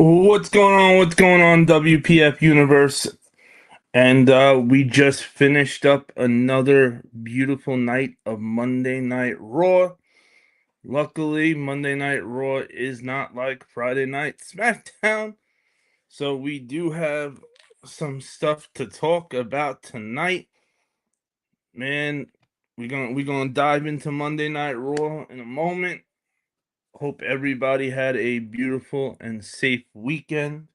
What's going on? What's going on, WPF universe? And we just finished up another beautiful night of Monday Night Raw. Luckily, Monday Night Raw is not like Friday Night SmackDown, so we do have some stuff to talk about tonight. Man, we're gonna dive into Monday Night Raw in a moment. Hope everybody had a beautiful and safe weekend.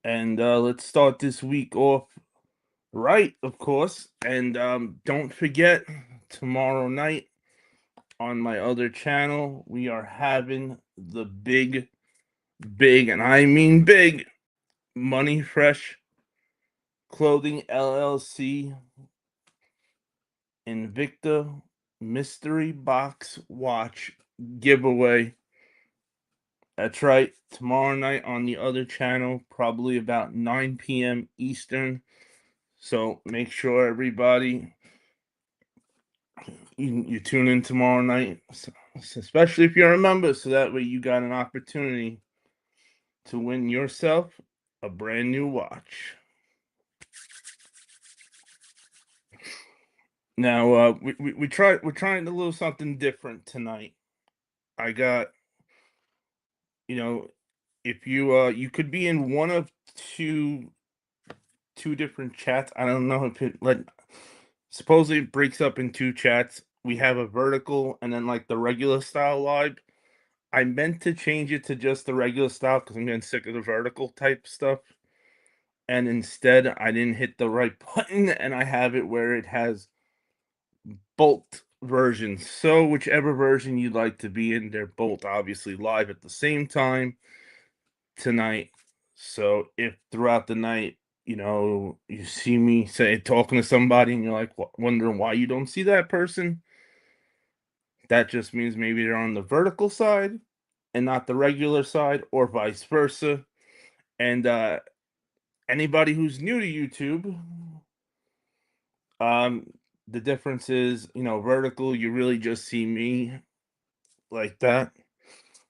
And let's start this week off right, of course. And don't forget, tomorrow night on my other channel, we are having the big, and I mean big, Money Fresh Clothing LLC Invicta Mystery Box Watch giveaway. That's right, tomorrow night on the other channel, probably about 9 p.m. Eastern. So make sure everybody you tune in tomorrow night, especially if you're a member, so that way you got an opportunity to win yourself a brand new watch. Now, we're trying a little something different tonight. I got, you know, if you could be in one of two different chats. I don't know if it like supposedly it breaks up in two chats. We have a vertical and then like the regular style live. I meant to change it to just the regular style because I'm getting sick of the vertical type stuff. And instead, I didn't hit the right button and I have it where it has both versions. So, whichever version you'd like to be in, they're both obviously live at the same time tonight. So, if throughout the night, you see me say talking to somebody and you're like wondering why you don't see that person, that just means maybe they're on the vertical side and not the regular side, or vice versa. And anybody who's new to YouTube, um, the difference is, vertical, you really just see me like that.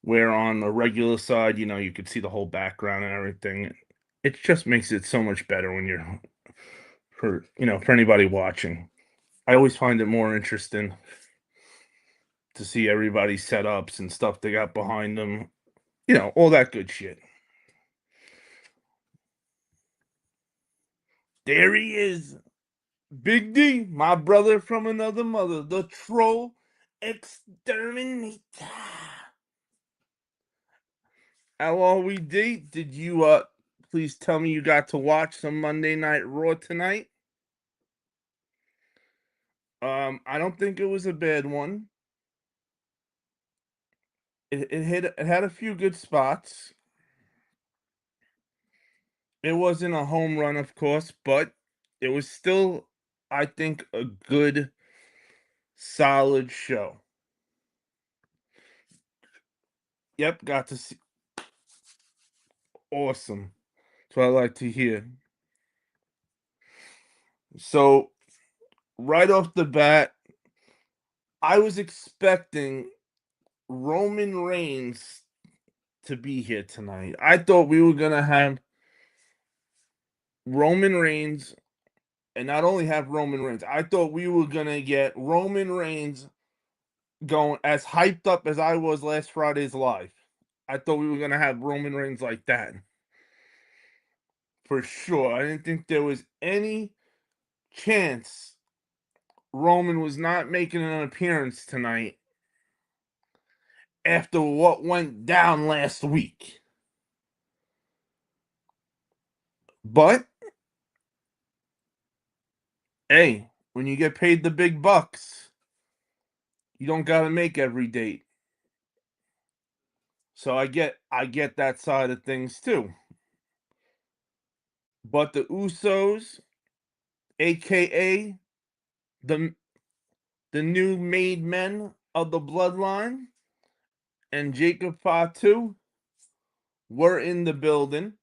Where on the regular side, you could see the whole background and everything. It just makes it so much better when you're for anybody watching. I always find it more interesting to see everybody's setups and stuff they got behind them. All that good shit. There he is. Big D, my brother from another mother, the troll exterminator. How are we, D? Did you please tell me you got to watch some Monday Night Raw tonight? I don't think it was a bad one. It had a few good spots. It wasn't a home run, of course, but it was still, I think, a good, solid show. Yep, got to see. Awesome. That's what I like to hear. So, right off the bat, I was expecting Roman Reigns to be here tonight. I thought we were gonna have Roman Reigns, and not only have Roman Reigns, I thought we were gonna get Roman Reigns going as hyped up as I was last Friday's live. I thought we were gonna have Roman Reigns like that for sure. I didn't think there was any chance Roman was not making an appearance tonight after what went down last week. But hey, when you get paid the big bucks, you don't gotta make every date. So I get that side of things too. But the Usos, aka the the new made men of the bloodline, and Jacob Fatu were in the building.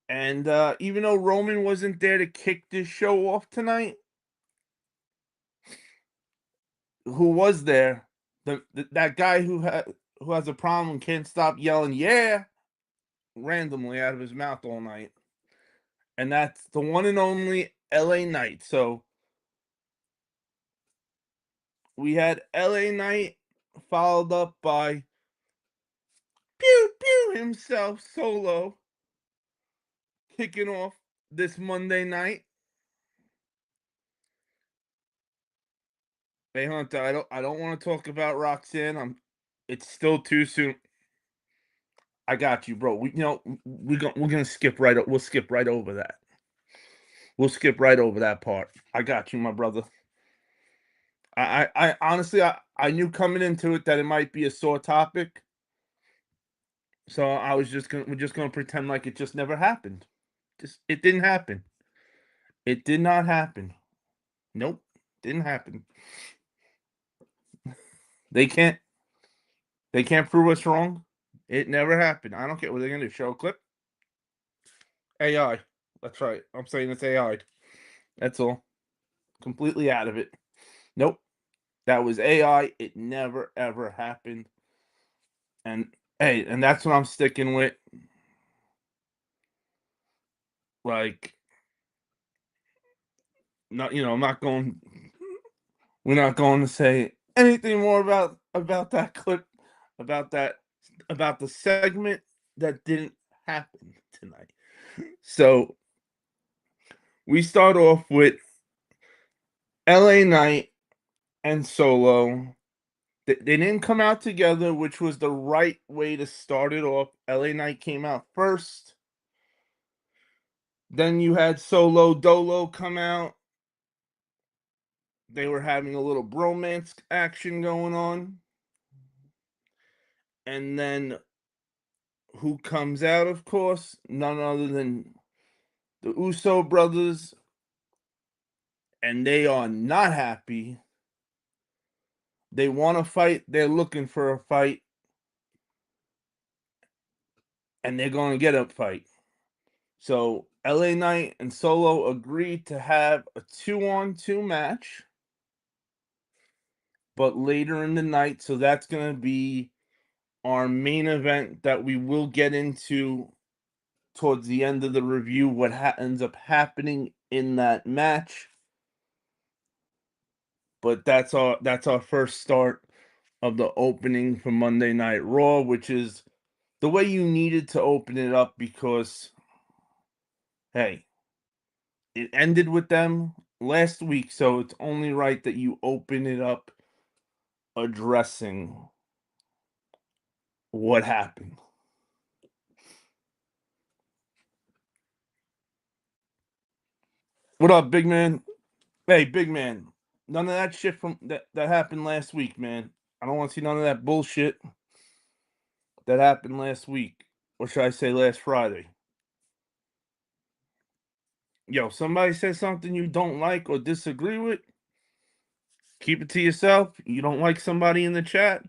And even though Roman wasn't there to kick this show off tonight, who was there? That guy who has a problem and can't stop yelling "yeah" randomly out of his mouth all night, and that's the one and only LA Knight. So we had LA Knight followed up by Pew Pew himself, Solo, kicking off this Monday night. Hey Hunter, I don't want to talk about Roxanne. It's still too soon. I got you, bro. We're gonna skip we'll skip right over that. We'll skip right over that part. I got you, my brother. I honestly I knew coming into it that it might be a sore topic. So we're just gonna pretend like it just never happened. Just it didn't happen. It did not happen. Nope. Didn't happen. They can't they can't prove us wrong. It never happened. I don't care what they're gonna do. Show a clip. AI. That's right. I'm saying it's AI. That's all. Completely out of it. Nope. That was AI. It never ever happened. And hey, and that's what I'm sticking with. Like, not I'm not going. We're not going to say anything more about that clip, about that, about the segment that didn't happen tonight. So we start off with LA Knight and Solo. They didn't come out together, which was the right way to start it off. LA Knight came out first. Then you had Solo Dolo come out. They were having a little bromance action going on. And then who comes out, of course? None other than the Uso brothers. And they are not happy. They want to fight. They're looking for a fight. And they're going to get a fight. So LA Knight and Solo agreed to have a 2-on-2 match. But later in the night. So that's going to be our main event that we will get into towards the end of the review. What ends up happening in that match. But that's our first start of the opening for Monday Night Raw, which is the way you needed to open it up because, hey, it ended with them last week, so it's only right that you open it up addressing what happened. What up, big man? Hey, big man. None of that shit from that happened last week, man. I don't want to see none of that bullshit that happened last week, or should I say last Friday. Yo, somebody says something you don't like or disagree with, keep it to yourself. You don't like somebody in the chat,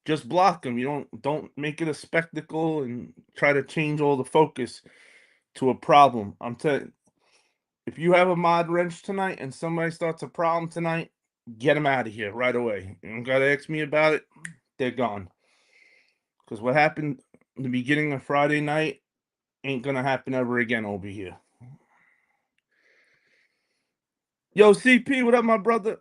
just block them. You don't make it a spectacle and try to change all the focus to a problem. I'm telling if you have a mod wrench tonight and somebody starts a problem tonight, get them out of here right away. You don't gotta ask me about it. They're gone. Because what happened in the beginning of Friday night ain't gonna happen ever again over here. Yo, CP, what up, my brother?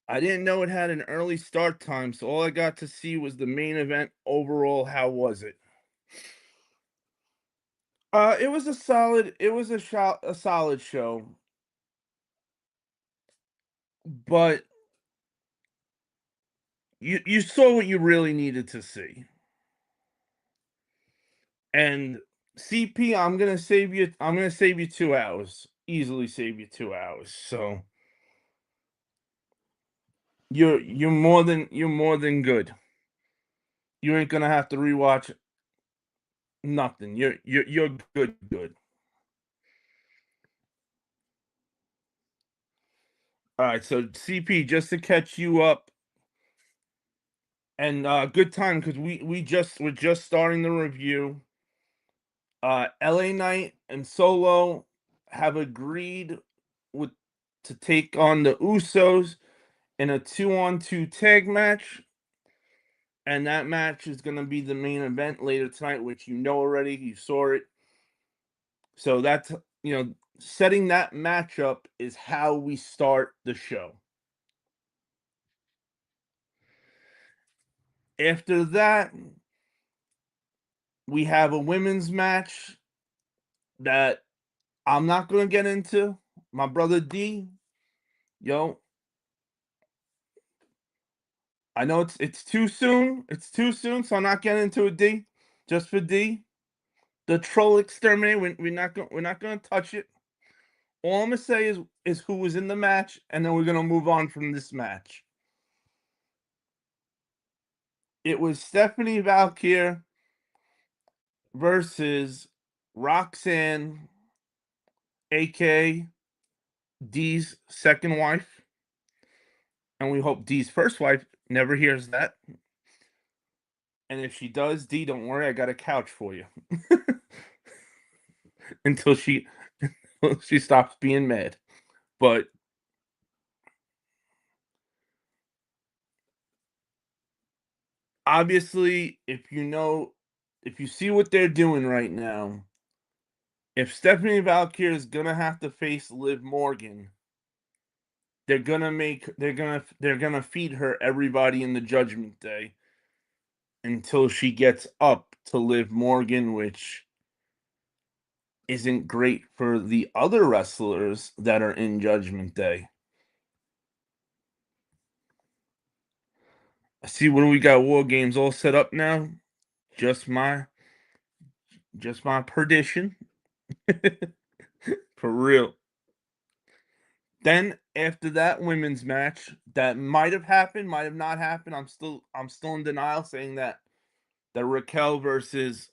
I didn't know it had an early start time, so all I got to see was the main event. Overall, how was it? It was a solid. It was a solid show, but you saw what you really needed to see. And CP, I'm gonna save you. I'm gonna save you 2 hours. Easily save you 2 hours. So you're more than good. You ain't gonna have to rewatch nothing. You're good. Good. All right. So CP, just to catch you up, and good time because we're just starting the review. LA Knight and Solo have agreed with to take on the Usos in a 2-on-2 tag match. and that match is going to be the main event later tonight, which you know already. You saw it. So that's, setting that matchup is how we start the show. After that, we have a women's match that I'm not going to get into. My brother D, yo, I know it's too soon. It's too soon, so I'm not getting into it, D. Just for D. The troll exterminator, we're not gonna touch it. All I'm gonna say is who was in the match, and then we're gonna move on from this match. It was Stephanie Valkyr versus Roxanne, aka Dee's second wife, and we hope Dee's first wife never hears that. And if she does, Dee, don't worry, I got a couch for you until she stops being mad. But obviously, if you see what they're doing right now, if Stephanie Valkyr is gonna have to face Liv Morgan, they're gonna feed her everybody in the Judgment Day until she gets up to Liv Morgan, which isn't great for the other wrestlers that are in Judgment Day. I see when we got War Games all set up now. Just my perdition. For real. Then after that women's match, that might have happened, might have not happened. I'm still in denial, saying that Raquel versus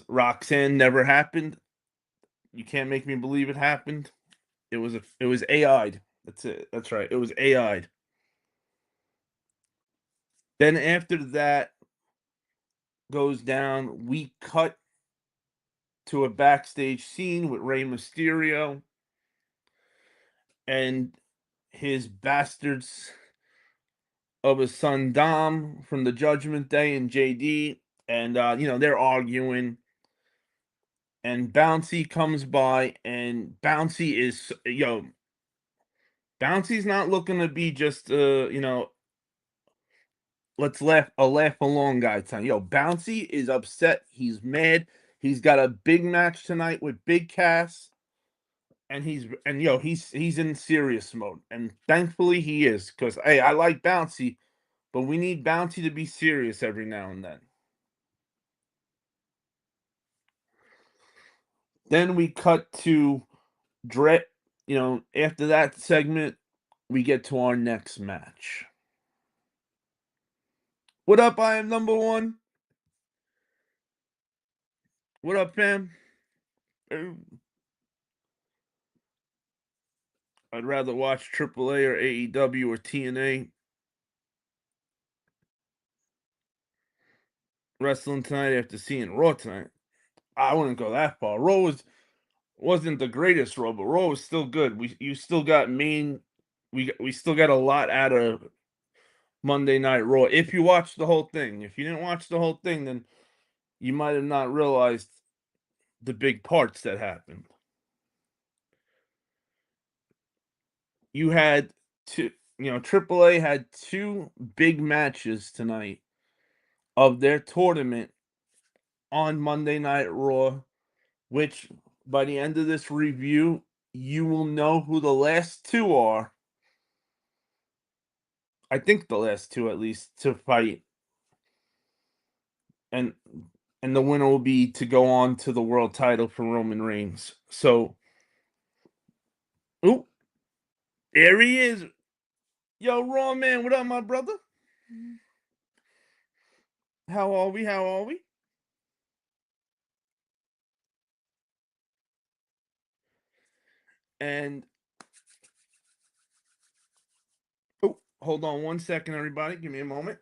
Roxanne never happened. You can't make me believe it happened. It was AI'd. That's it. That's right. It was AI'd. Then after that goes down, we cut to a backstage scene with Rey Mysterio and his bastards of his son Dom from the Judgment Day and JD, and they're arguing. And Bouncy comes by, and Bouncy's not looking to be just let's laugh along guy tonight. Bouncy is upset. He's mad. He's got a big match tonight with Big Cass, and he's in serious mode, and thankfully he is, because hey, I like Bouncy, but we need Bouncy to be serious every now and then. Then we cut to Dread. After that segment, we get to our next match. What up, I am number one? What up, fam? I'd rather watch AAA or AEW or TNA wrestling tonight after seeing Raw tonight. I wouldn't go that far. Raw wasn't the greatest Raw, but Raw was still good. You still got we still got a lot out of Monday Night Raw. If you watched the whole thing, if you didn't watch the whole thing, then you might have not realized the big parts that happened. You had AAA had two big matches tonight of their tournament on Monday Night Raw, which by the end of this review, you will know who the last two are. I think the last two, at least, to fight, and the winner will be to go on to the world title for Roman Reigns. So, ooh, there he is. Yo, Raw man, what up, my brother? How are we? How are we? And oh, hold on one second, everybody. Give me a moment.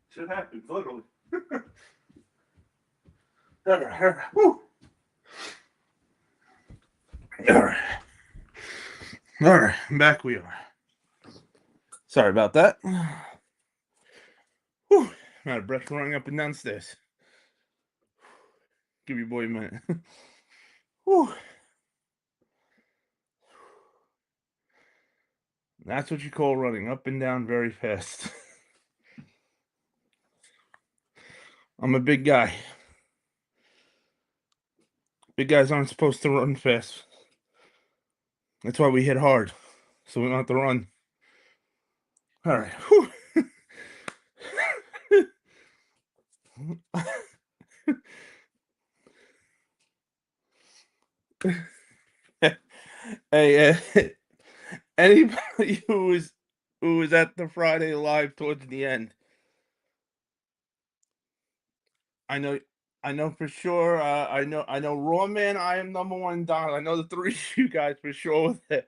Shit happens, literally. All right, all right. Woo. All right. All right, back we are. Sorry about that. Whew. I'm out of breath running up and downstairs. Give your boy a minute. Whew. That's what you call running up and down very fast. I'm a big guy. Big guys aren't supposed to run fast. That's why we hit hard, so we don't have to run. All right. Hey, anybody who was at the Friday live towards the end, I know I know for sure. I know Raw Man. I am number one. Don. I know the three of you guys for sure with it.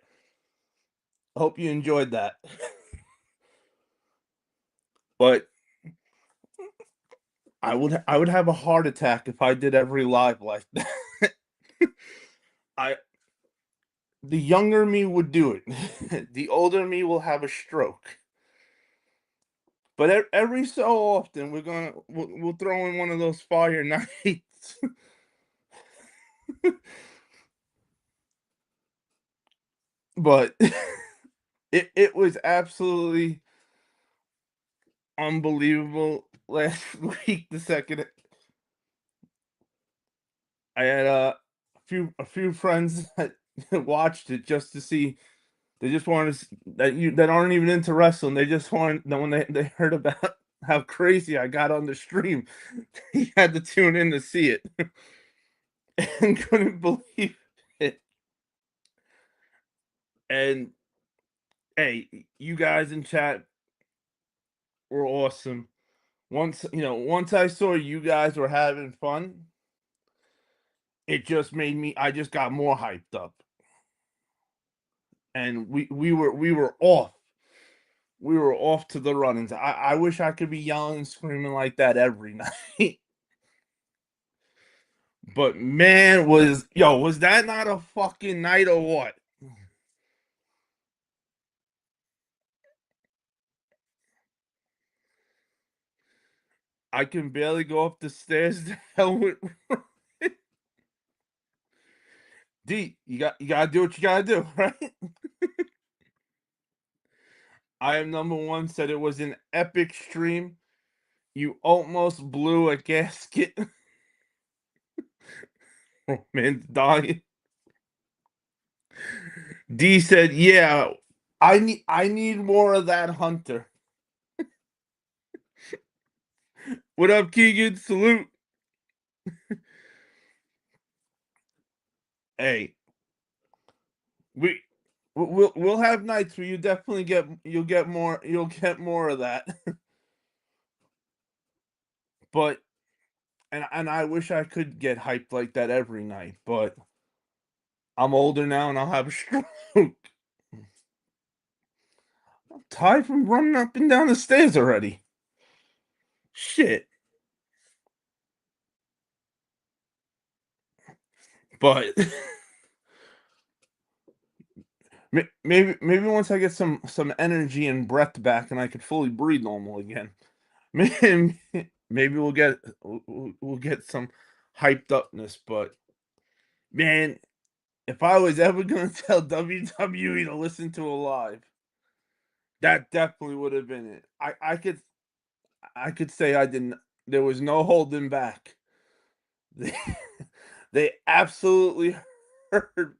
Hope you enjoyed that. But I would have a heart attack if I did every live like that. I The younger me would do it. The older me will have a stroke. But every so often we'll throw in one of those fire nights. But it was absolutely unbelievable last week. The second I had a few friends that watched it just to see. They just wanted to that aren't even into wrestling. They just wanted that when they heard about how crazy I got on the stream, he had to tune in to see it and couldn't believe it. And hey, you guys in chat were awesome. Once I saw you guys were having fun, it just made me. I just got more hyped up, and we were off. We were off to the runnings. I wish I could be yelling and screaming like that every night. But man, was that not a fucking night or what? I can barely go up the stairs. The hell with D. You gotta do what you gotta do, right? I am number one. Said it was an epic stream. You almost blew a gasket. Oh, man's dying. D said, "Yeah, I need more of that hunter." What up, Keegan? Salute. Hey, we we'll have nights where you'll get more of that. But and I wish I could get hyped like that every night, but I'm older now and I'll have a stroke. I'm tired from running up and down the stairs already. Shit. But maybe once I get some energy and breath back and I could fully breathe normal again. Maybe maybe we'll get some hyped upness, but man, if I was ever gonna tell WWE to listen to a live, that definitely would have been it. I could say I didn't. There was no holding back. They, they absolutely heard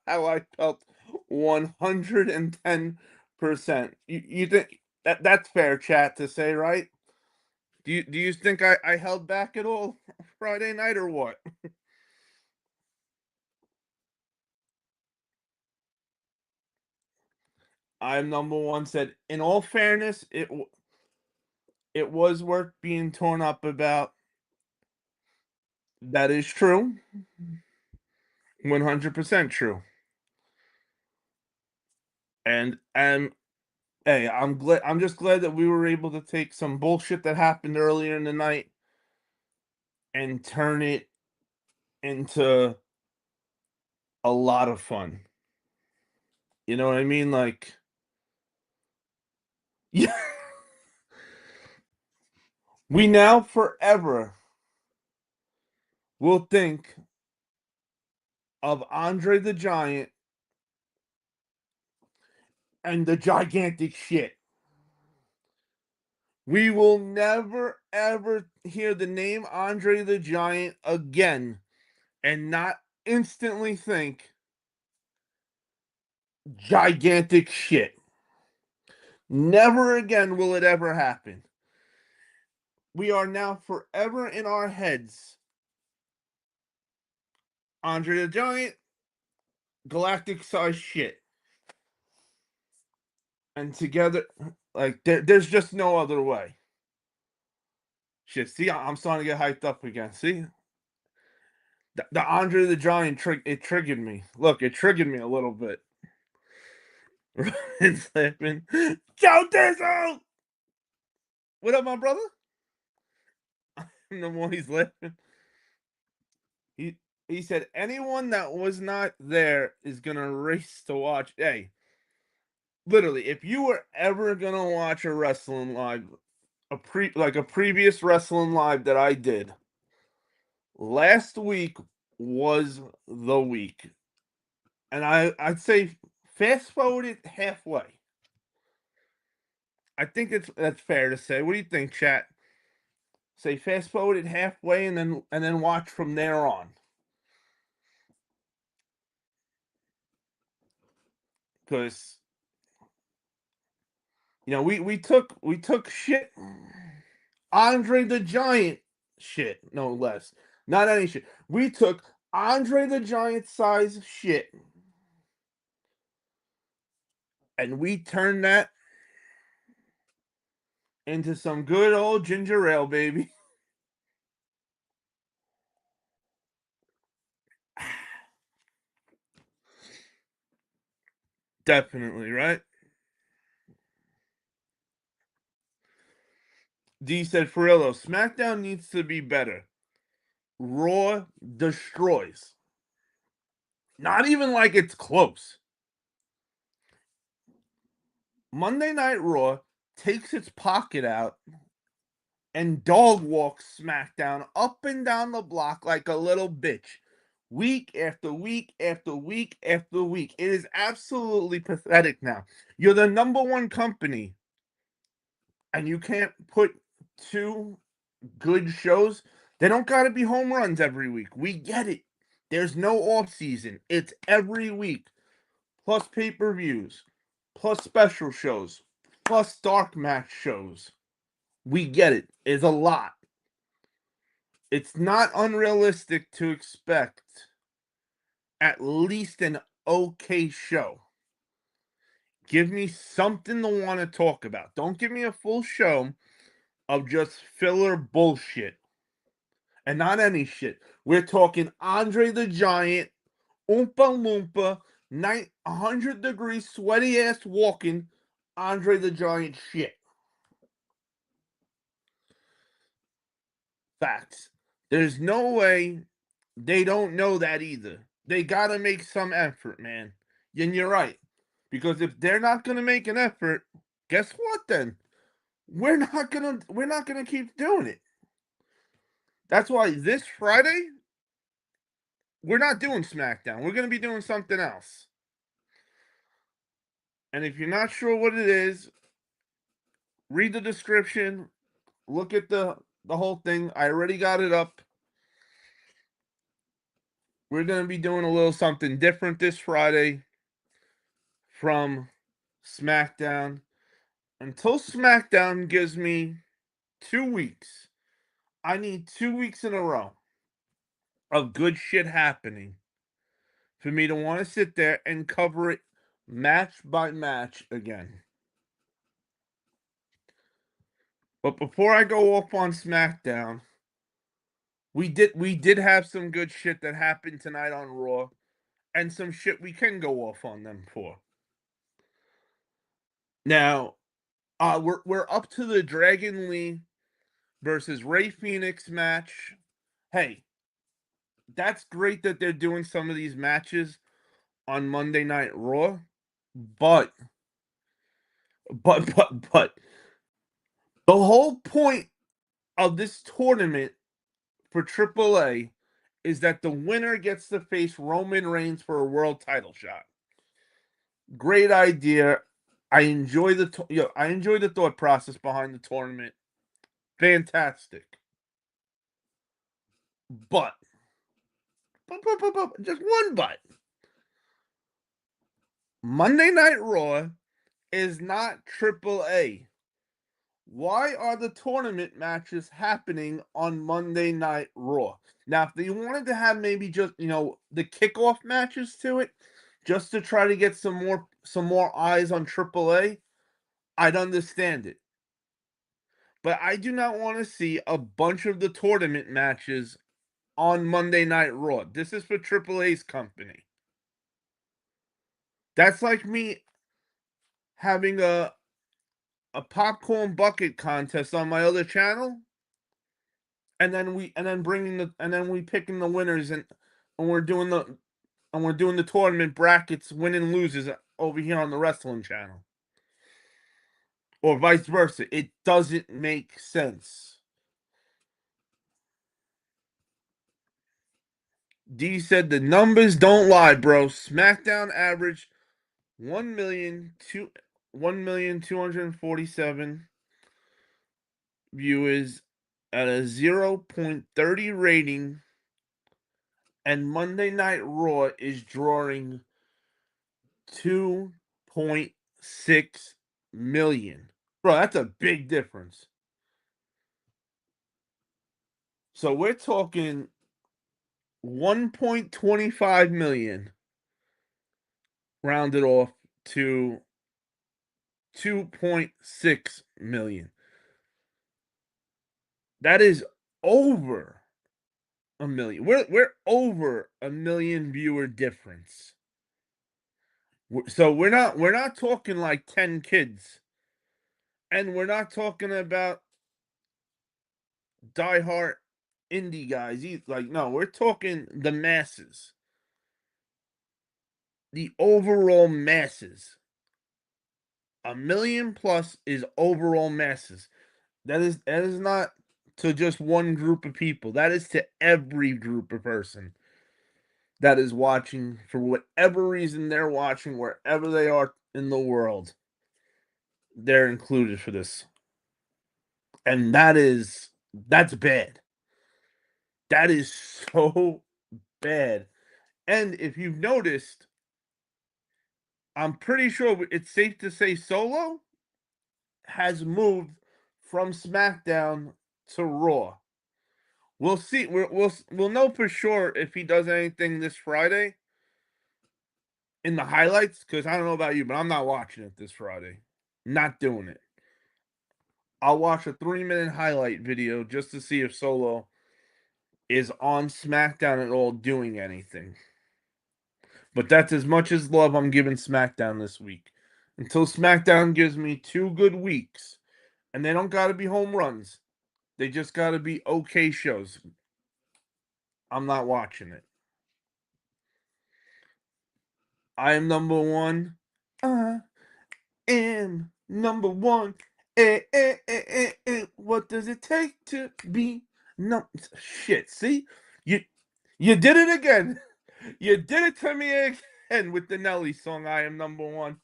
how I felt 110%. You think that's fair, chat, to say, right? Do you think I held back at all Friday night or what? I'm number one. Said in all fairness, it was worth being torn up about. That is true. 100% true. And Hey, I'm glad. I'm just glad that we were able to take some bullshit that happened earlier in the night and turn it into a lot of fun. You know what I mean? Like, yeah, we now forever will think of Andre the Giant and the gigantic shit. We will never ever hear the name Andre the Giant again and not instantly think gigantic shit. Never again will it ever happen. We are now forever in our heads. Andre the Giant, galactic size shit. And together, like, there's just no other way. Shit, see, I'm starting to get hyped up again. See? The Andre the Giant, it triggered me. Look, it triggered me a little bit. Ryan's laughing. Joe Dizzle! What up, my brother? The more he's laughing. He he said anyone that was not there is gonna race to watch. Hey, literally, if you were ever gonna watch a wrestling live, a previous wrestling live that I did, last week was the week. And I'd say fast forward it halfway. I think that's fair to say. What do you think, chat? Say fast forward it halfway and then watch from there on. Because we took shit. Andre the Giant shit, no less. Not any shit. We took Andre the Giant size shit and we turned that into some good old ginger ale, baby. Definitely, right? D said Furillo, SmackDown needs to be better. Raw destroys. Not even like it's close. Monday Night Raw takes its pocket out and dog walks SmackDown up and down the block like a little bitch. Week after week after week after week. It is absolutely pathetic now. You're the number one company and you can't put two good shows. They don't got to be home runs every week. We get it. There's no off season. It's every week. Plus pay-per-views, plus special shows, plus dark match shows. We get it. It's a lot. It's not unrealistic to expect at least an okay show. Give me something to want to talk about. Don't give me a full show of just filler bullshit. And not any shit. We're talking Andre the Giant, Oompa Loompa, 100 degrees sweaty ass walking Andre the Giant shit. Facts. There's no way they don't know that either. They gotta make some effort, man. And you're right. Because if they're not gonna make an effort, guess what then? We're not gonna keep doing it. That's why this Friday, we're not doing SmackDown. We're gonna be doing something else. And if you're not sure what it is, read the description, look at the whole thing. I already got it up. We're going to be doing a little something different this Friday from SmackDown. Until SmackDown gives me 2 weeks. I need 2 weeks in a row of good shit happening for me to want to sit there and cover it match by match again. But before I go off on SmackDown, we did have some good shit that happened tonight on Raw, and some shit we can go off on them for. Now, we're up to the Dragon Lee versus Ray Phoenix match. Hey, that's great that they're doing some of these matches on Monday Night Raw, but but the whole point of this tournament for AAA is that the winner gets to face Roman Reigns for a world title shot. Great idea. I enjoy I enjoy the thought process behind the tournament. Fantastic. But, just one but. Monday Night Raw is not AAA. Why are the tournament matches happening on Monday Night Raw? Now, if they wanted to have maybe just, the kickoff matches to it, just to try to get some more eyes on AAA, I'd understand it. But I do not want to see a bunch of the tournament matches on Monday Night Raw. This is for AAA's company. That's like me having a popcorn bucket contest on my other channel, and then we picking the winners, and we're doing the tournament brackets, win and loses over here on the wrestling channel, or vice versa. It doesn't make sense. D said the numbers don't lie, bro. SmackDown averaged 1,247 viewers at a 0.30 rating, and Monday Night Raw is drawing 2.6 million. Bro, that's a big difference. So we're talking 1.25 million rounded off to 2.6 million. That is over a million. We're over a million viewer difference. So we're not talking like 10 kids. And we're not talking about diehard indie guys. Like, no, we're talking the masses. The overall masses. A million plus is overall masses. That is not to just one group of people. That is to every group of person that is watching, for whatever reason they're watching, wherever they are in the world. They're included for this. And that's bad. That is so bad. And if you've noticed, I'm pretty sure it's safe to say Solo has moved from SmackDown to Raw. We'll see. We'll know for sure if he does anything this Friday in the highlights, because I don't know about you, but I'm not watching it this Friday. Not doing it. I'll watch a 3-minute highlight video just to see if Solo is on SmackDown at all doing anything. But that's as much as love I'm giving SmackDown this week. Until SmackDown gives me 2 good weeks. And they don't got to be home runs. They just got to be okay shows. I'm not watching it. I am number one. I am number one. What does it take to be no shit? See, you did it again. You did it to me again with the Nelly song. I am number one.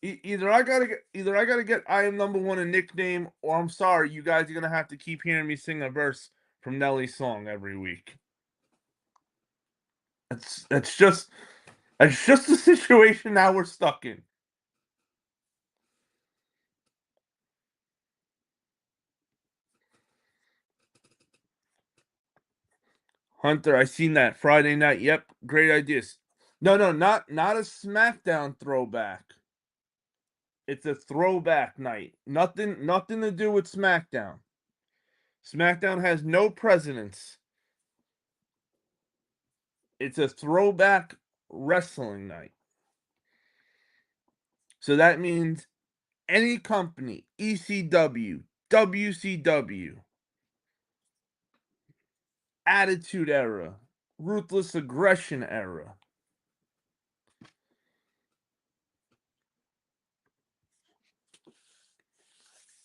Either I gotta get I am number one a nickname, or I'm sorry, you guys are gonna have to keep hearing me sing a verse from Nelly's song every week. That's just the situation now we're stuck in. Hunter, I seen that Friday night. Yep, great ideas. No, not a SmackDown throwback. It's a throwback night. Nothing to do with SmackDown. SmackDown has no precedence. It's a throwback wrestling night. So that means any company, ECW, WCW, Attitude Era, Ruthless Aggression Era.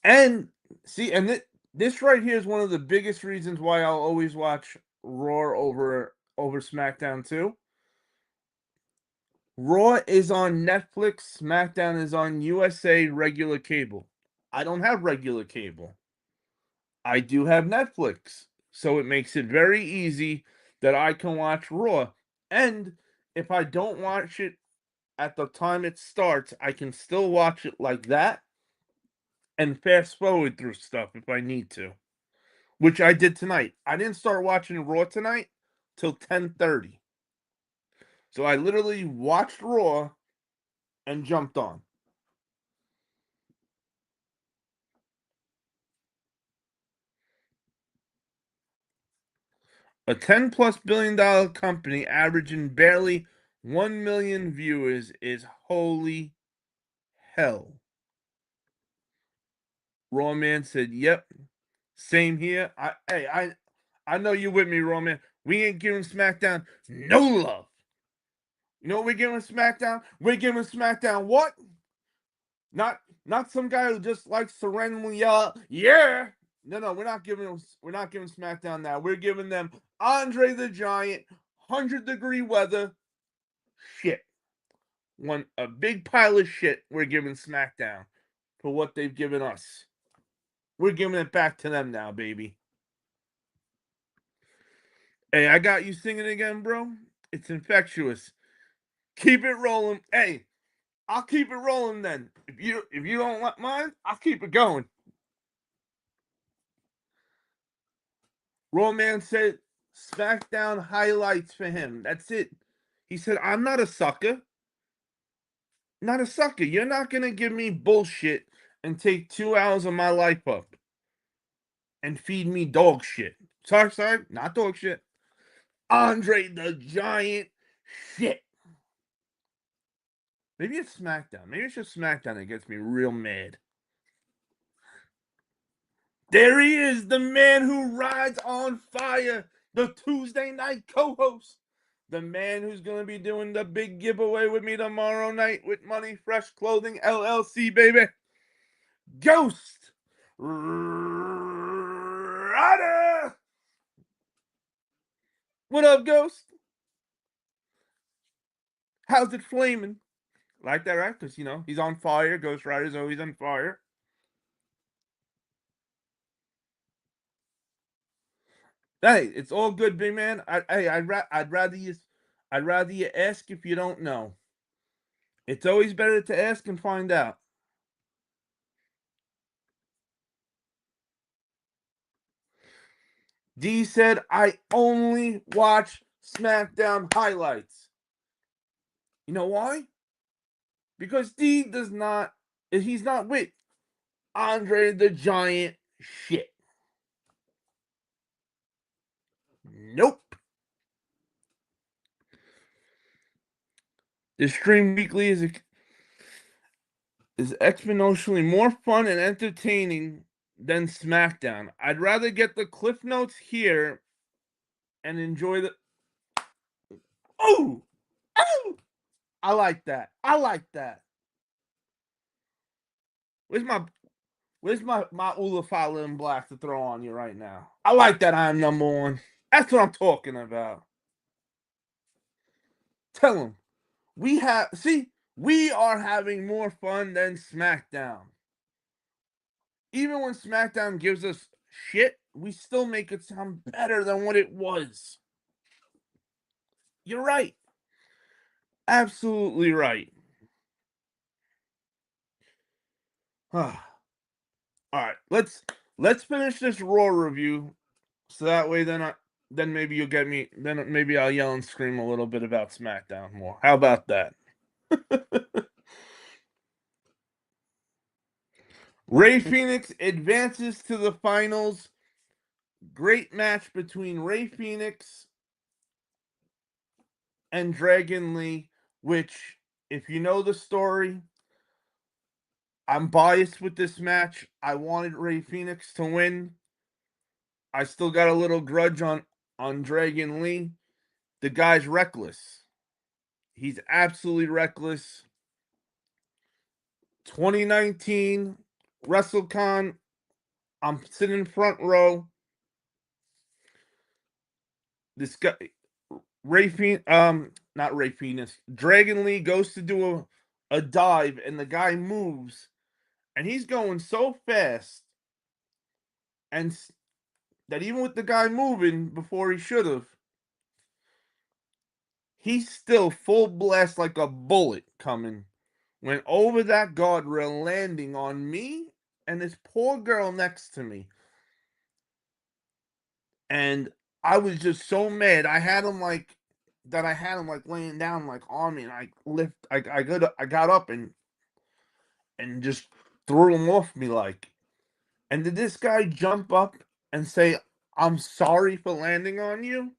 And see, and this right here is one of the biggest reasons why I'll always watch Raw over SmackDown too. Raw is on Netflix, SmackDown is on USA regular cable. I don't have regular cable. I do have Netflix. So it makes it very easy that I can watch Raw. And if I don't watch it at the time it starts, I can still watch it like that and fast forward through stuff if I need to, which I did tonight. I didn't start watching Raw tonight till 10:30. So I literally watched Raw and jumped on. A $10+ billion company averaging barely 1 million viewers is holy hell. Raw Man said, "Yep, same here. I know you with me, Raw Man. We ain't giving SmackDown no love. You know what we're giving SmackDown? We're giving SmackDown what? Not some guy who just likes to randomly yell out, yeah. No, we're not giving SmackDown that. We're giving them Andre the Giant, 100-degree weather shit. A big pile of shit we're giving SmackDown for what they've given us. We're giving it back to them now, baby." Hey, I got you singing again, bro. It's infectious. Keep it rolling. Hey, I'll keep it rolling then. If you don't mind, I'll keep it going. Raw Man said SmackDown highlights for him. That's it. He said, "I'm not a sucker. Not a sucker. You're not gonna give me bullshit and take 2 hours of my life up and feed me dog shit." Sorry, not dog shit. Andre the Giant shit. Maybe it's SmackDown. Maybe it's just SmackDown that gets me real mad. There he is, the man who rides on fire, the Tuesday night co-host, the man who's going to be doing the big giveaway with me tomorrow night with Money Fresh Clothing LLC, baby. Ghost Rider. What up, Ghost? How's it flaming? Like that, right? Because, he's on fire. Ghost Rider's always on fire. Hey, it's all good, big man. I'd rather you ask if you don't know. It's always better to ask and find out. D said, "I only watch SmackDown highlights." You know why? Because D he's not with Andre the Giant shit. Nope. The stream weekly is exponentially more fun and entertaining than SmackDown. I'd rather get the Cliff Notes here and enjoy the. Oh! Oh! I like that. Where's my Ula Fowler in black to throw on you right now? I like that I'm number one. That's what I'm talking about. Tell him. We are having more fun than SmackDown. Even when SmackDown gives us shit, we still make it sound better than what it was. You're right. Absolutely right. All right, let's finish this Raw review, so that way then maybe you'll get me. Then maybe I'll yell and scream a little bit about SmackDown more. How about that? Rey Fenix advances to the finals. Great match between Rey Fenix and Dragon Lee, which, if you know the story, I'm biased with this match. I wanted Ray Phoenix to win. I still got a little grudge on Dragon Lee. The guy's reckless. He's absolutely reckless. 2019 WrestleCon. I'm sitting front row. This guy, not Ray Phoenix. Dragon Lee goes to do a dive, and the guy moves, and he's going so fast, and that even with the guy moving before he should have, he's still full blast like a bullet coming. Went over that guardrail, landing on me and this poor girl next to me. And I was just so mad. I had him like laying down like on me, and I got up and just threw him off me like. And did this guy jump up and say, "I'm sorry for landing on you?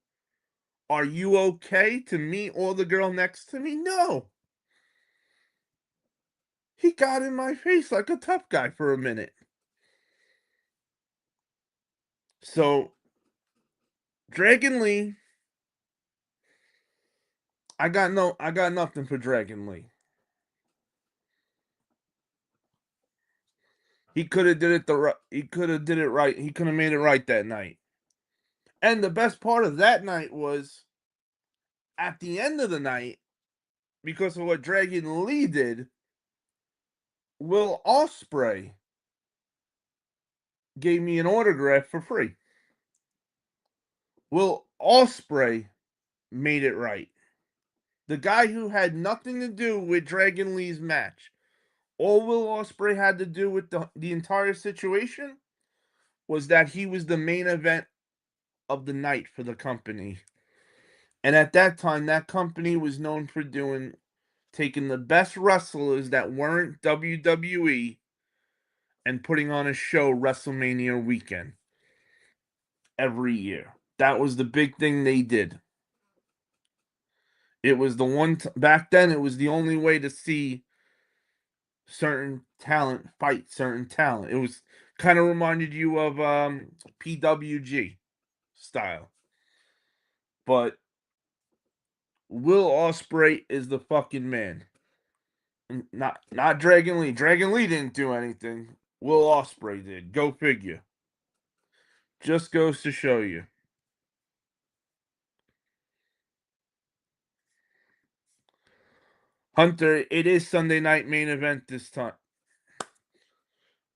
Are you okay?" to me or the girl next to me? No. He got in my face like a tough guy for a minute. So, Dragon Lee, I got nothing for Dragon Lee. He could have did it he could have did it right. He could have made it right that night. And the best part of that night was at the end of the night, because of what Dragon Lee did, Will Ospreay gave me an autograph for free. Will Ospreay made it right. The guy who had nothing to do with Dragon Lee's match. All Will Ospreay had to do with the entire situation was that he was the main event of the night for the company. And at that time, that company was known for taking the best wrestlers that weren't WWE and putting on a show WrestleMania weekend every year. That was the big thing they did. It was the one back then. It was the only way to see certain talent fight certain talent. It was kind of reminded you of PWG style, but Will Ospreay is the fucking man. Not Dragon Lee. Dragon Lee didn't do anything. Will Ospreay did. Go figure. Just goes to show you. Hunter, it is Sunday night main event this time.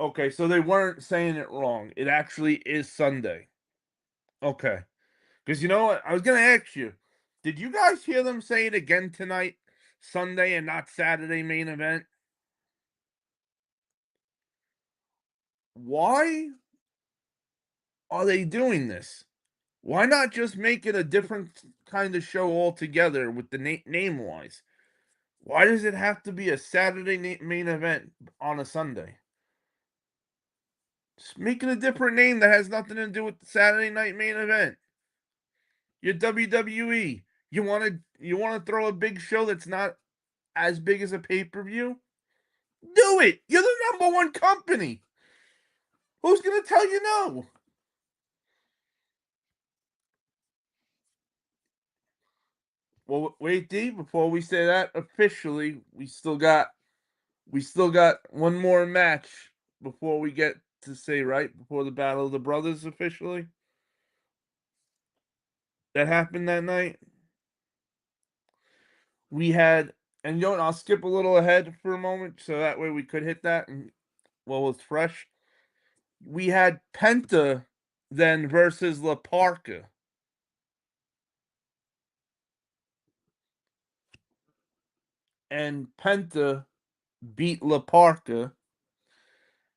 Okay, so they weren't saying it wrong. It actually is Sunday. Okay. Because you know what? I was going to ask you, did you guys hear them say it again tonight? Sunday and not Saturday main event? Why are they doing this? Why not just make it a different kind of show altogether with the name wise? Why does it have to be a Saturday main event on a Sunday? Just make it a different name that has nothing to do with the Saturday night main event. You're WWE. You want to throw a big show that's not as big as a pay-per-view? Do it. You're the number one company. Who's going to tell you no? Well, wait, D, before we say that officially, we still got one more match before we get to say right before the Battle of the Brothers officially. That happened that night. We had, and you know what, I'll skip a little ahead for a moment so that way we could hit that and while it's fresh. We had Penta then versus La Parka. And Penta beat La Parka.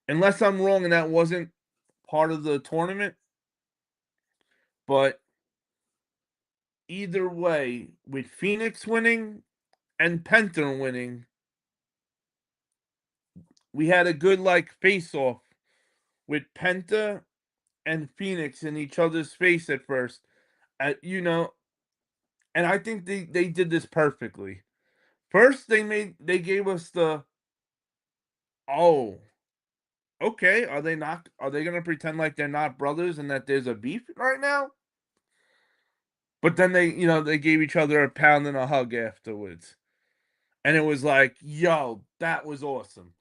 Unless I'm wrong and that wasn't part of the tournament. But either way, with Phoenix winning and Penta winning, we had a good like face off with Penta and Phoenix in each other's face at first. You know, and I think they did this perfectly. First, they gave us the, oh, okay, are they gonna pretend like they're not brothers and that there's a beef right now? But then they gave each other a pound and a hug afterwards. And it was like, yo, that was awesome.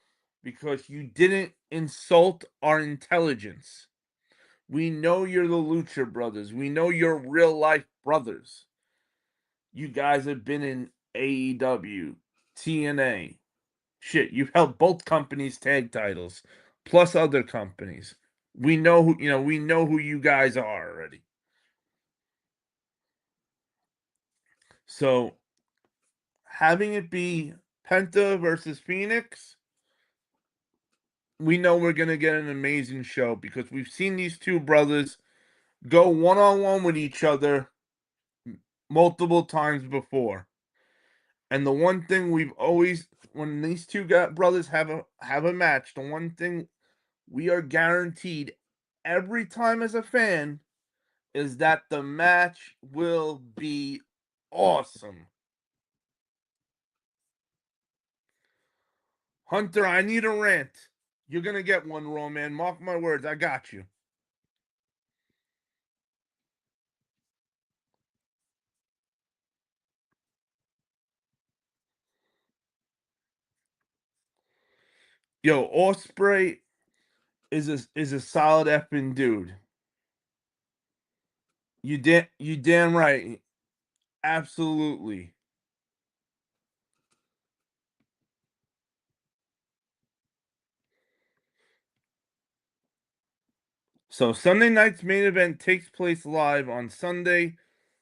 Because you didn't insult our intelligence. We know you're the Lucha Brothers. We know you're real life brothers. You guys have been in AEW, TNA. Shit, you've held both companies' tag titles, plus other companies. We know who you guys are already. So having it be Penta versus Phoenix, we know we're gonna get an amazing show because we've seen these two brothers go one on one with each other multiple times before. And the one thing we've always, when these two brothers have a match, the one thing we are guaranteed every time as a fan is that the match will be awesome. Hunter, I need a rant. You're gonna get one, Roman. Mark my words, I got you. Yo, Osprey is a solid effing dude. You damn right. Absolutely. So Sunday night's main event takes place live on Sunday,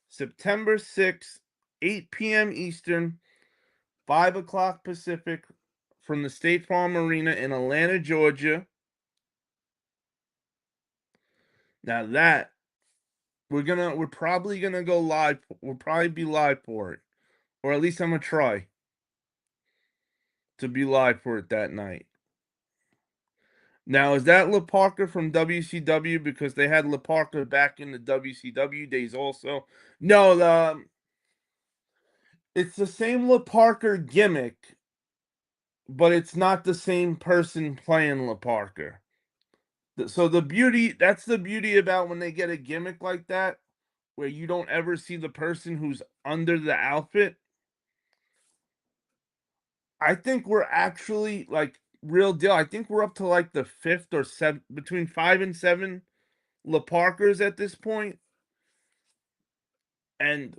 September 6th, 8 p.m. Eastern, 5 o'clock Pacific, from the State Farm Arena in Atlanta, Georgia. Now that we're probably gonna go live. We'll probably be live for it, or at least I'm gonna try to be live for it that night. Now, is that La Parker from WCW? Because they had La Parker back in the WCW days also. No, it's the same La Parker gimmick, but it's not the same person playing La Parker. So that's the beauty about when they get a gimmick like that, where you don't ever see the person who's under the outfit. I think we're actually like real deal. I think we're up to like the fifth or seventh, between 5 and 7 La Parkers at this point. And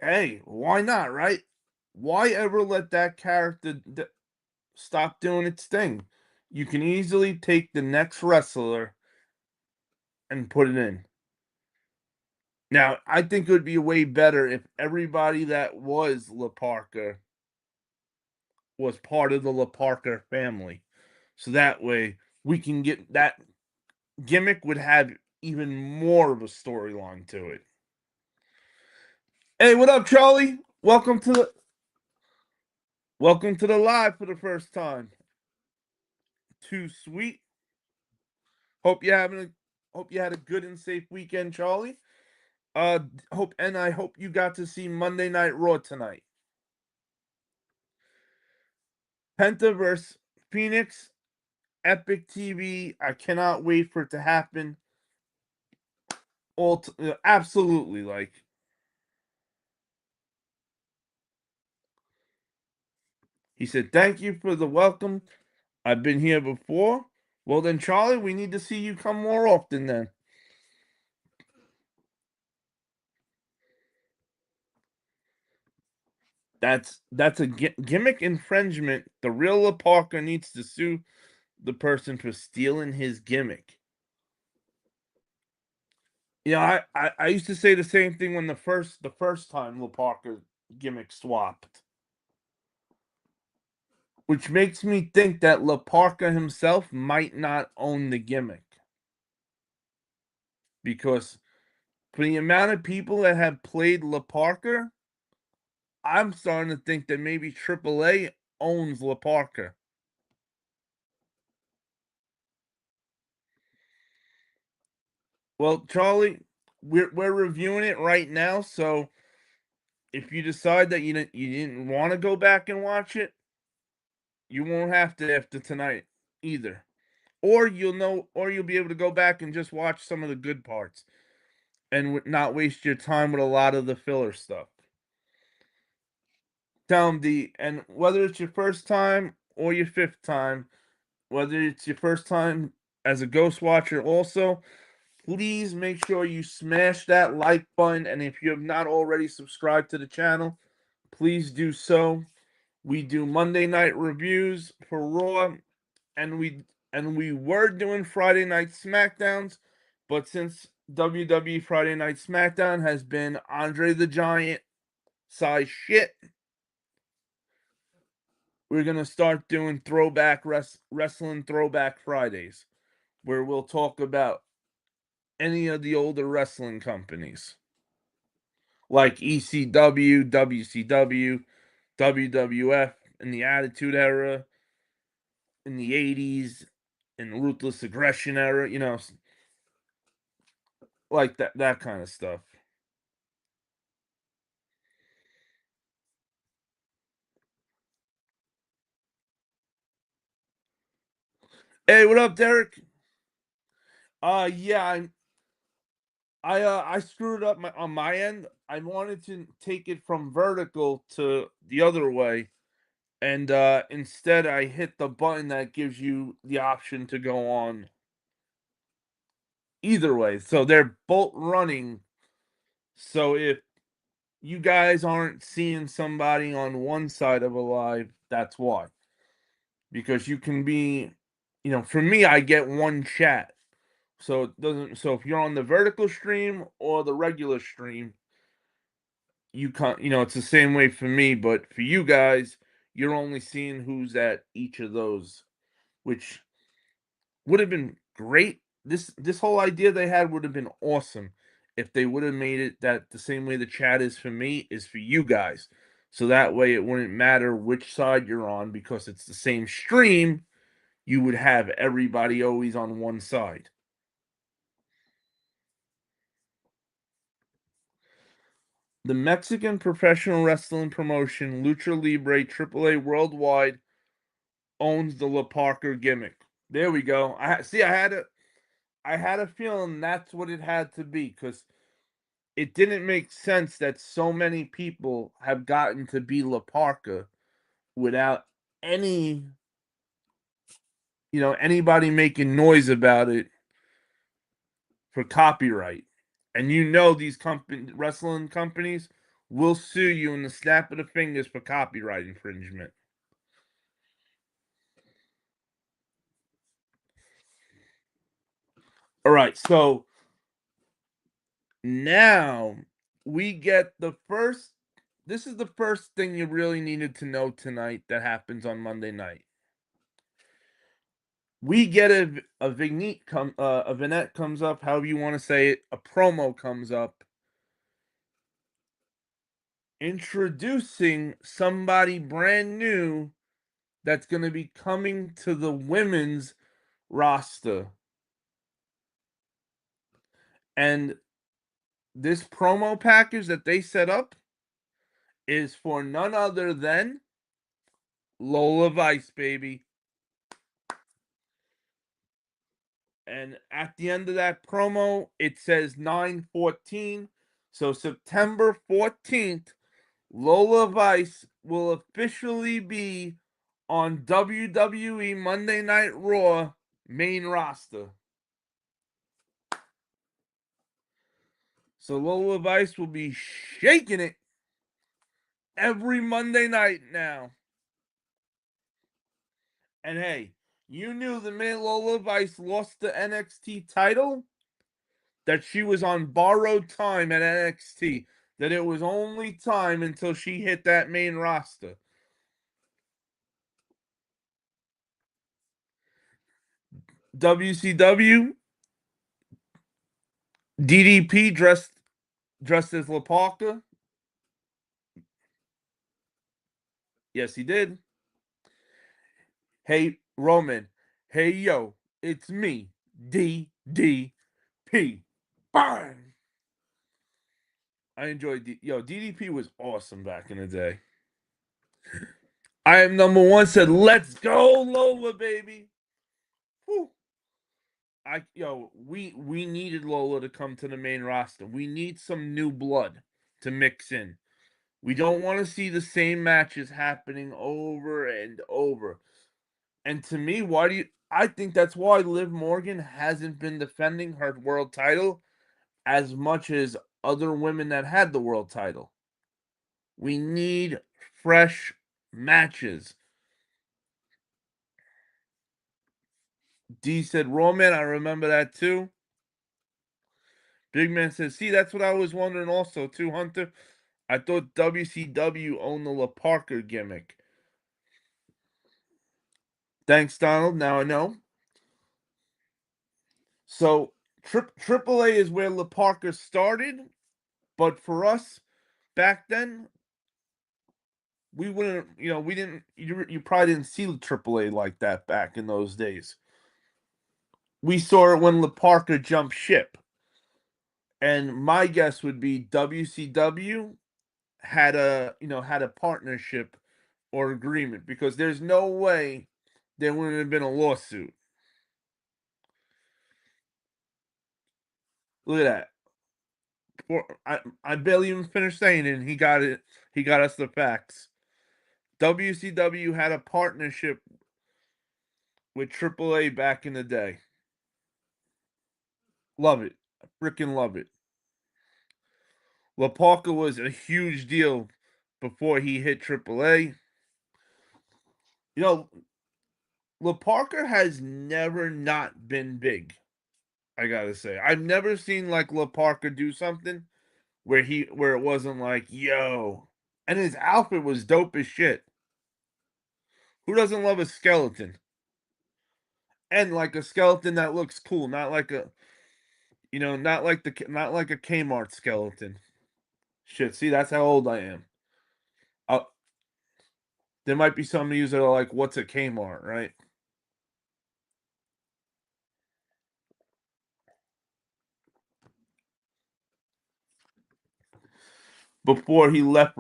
hey, why not, right? Why ever let that character stop doing its thing? You can easily take the next wrestler and put it in. Now, I think it would be way better if everybody that was La Parker was part of the La Parker family. So that way we can get that gimmick would have even more of a storyline to it. Hey, what up, Charlie? Welcome to the live for the first time. Too sweet. Hope you having a hope you had a good and safe weekend, Charlie. I hope you got to see Monday Night Raw tonight. Penta versus Phoenix, Epic TV. I cannot wait for it to happen. Absolutely, like he said. Thank you for the welcome. I've been here before. Well, then, Charlie, we need to see you come more often. Then that's a gimmick infringement. The real La Parker needs to sue the person for stealing his gimmick. I used to say the same thing when the first time La Parker gimmick swapped, which makes me think that La Parker himself might not own the gimmick because for the amount of people that have played La Parker, I'm starting to think that maybe AAA owns La Parker. Well, Charlie, we're reviewing it right now, so if you decide that you didn't want to go back and watch it, you won't have to after tonight either. Or you'll be able to go back and just watch some of the good parts and not waste your time with a lot of the filler stuff. Down the and whether it's your first time or your fifth time, whether it's your first time as a ghost watcher, also, please make sure you smash that like button. And if you have not already subscribed to the channel, please do so. We do Monday night reviews for Raw, and we were doing Friday night SmackDowns, but since WWE Friday Night SmackDown has been Andre the Giant size shit, we're gonna start doing wrestling throwback Fridays, where we'll talk about any of the older wrestling companies like ECW, WCW, WWF in the Attitude Era, in the 80s, in the Ruthless Aggression Era, like that kind of stuff. Hey, what up, Derek? Yeah, I screwed up on my end. I wanted to take it from vertical to the other way, and instead I hit the button that gives you the option to go on either way. So they're both running. So if you guys aren't seeing somebody on one side of a live, that's why. Because you can be, for me, I get one chat. So it doesn't. So if you're on the vertical stream or the regular stream, you can't. It's the same way for me, but for you guys, you're only seeing who's at each of those, which would have been great. This whole idea they had would have been awesome if they would have made it that the same way the chat is for me is for you guys. So that way it wouldn't matter which side you're on because it's the same stream. You would have everybody always on one side. The Mexican professional wrestling promotion Lucha Libre AAA Worldwide owns the La Parker gimmick. There we go. I had a feeling that's what it had to be because it didn't make sense that so many people have gotten to be La Parka without any, anybody making noise about it for copyright. And these wrestling companies will sue you in the snap of the fingers for copyright infringement. All right, so now we get the first. This is the first thing you really needed to know tonight that happens on Monday night. We get a vignette comes up, however you want to say it. A promo comes up introducing somebody brand new that's going to be coming to the women's roster. And this promo package that they set up is for none other than Lola Vice, baby. And at the end of that promo, it says 9/14. So September 14th, Lola Vice will officially be on WWE Monday Night Raw main roster. So Lola Vice will be shaking it every Monday night now. And hey, you knew the minute Lola Vice lost the NXT title that she was on borrowed time at NXT. That it was only time until she hit that main roster. WCW, DDP dressed as La Parka. Yes, he did. Hey, Roman. Hey, yo, it's me, DDP. Bang! I enjoyed DDP was awesome back in the day. I am number one said, let's go, Lola, baby. Whew. We needed Lola to come to the main roster. We need some new blood to mix in. We don't want to see the same matches happening over and over. And to me, I think that's why Liv Morgan hasn't been defending her world title as much as other women that had the world title. We need fresh matches. D said, Roman, I remember that too. Big Man says, see, that's what I was wondering also, too, Hunter. I thought WCW owned the La Parker gimmick. Thanks, Donald. Now I know. So, AAA is where La Parker started, but for us, back then, we wouldn't, we didn't, you probably didn't see AAA like that back in those days. We saw it when La Parker jumped ship. And my guess would be WCW had a partnership or agreement, because there's no way there wouldn't have been a lawsuit. Look at that. I barely even finished saying it, and he got it. He got us the facts. WCW had a partnership with AAA back in the day. Love it. Freaking love it. La Parka was a huge deal before he hit AAA. You know, La Parker has never not been big. I gotta say, I've never seen like La Parker do something where it wasn't like, yo. And his outfit was dope as shit. Who doesn't love a skeleton? And like a skeleton that looks cool, not like not like a Kmart skeleton. Shit, see, that's how old I am. Uh, there might be some of you that are like, what's a Kmart, right? Before he left,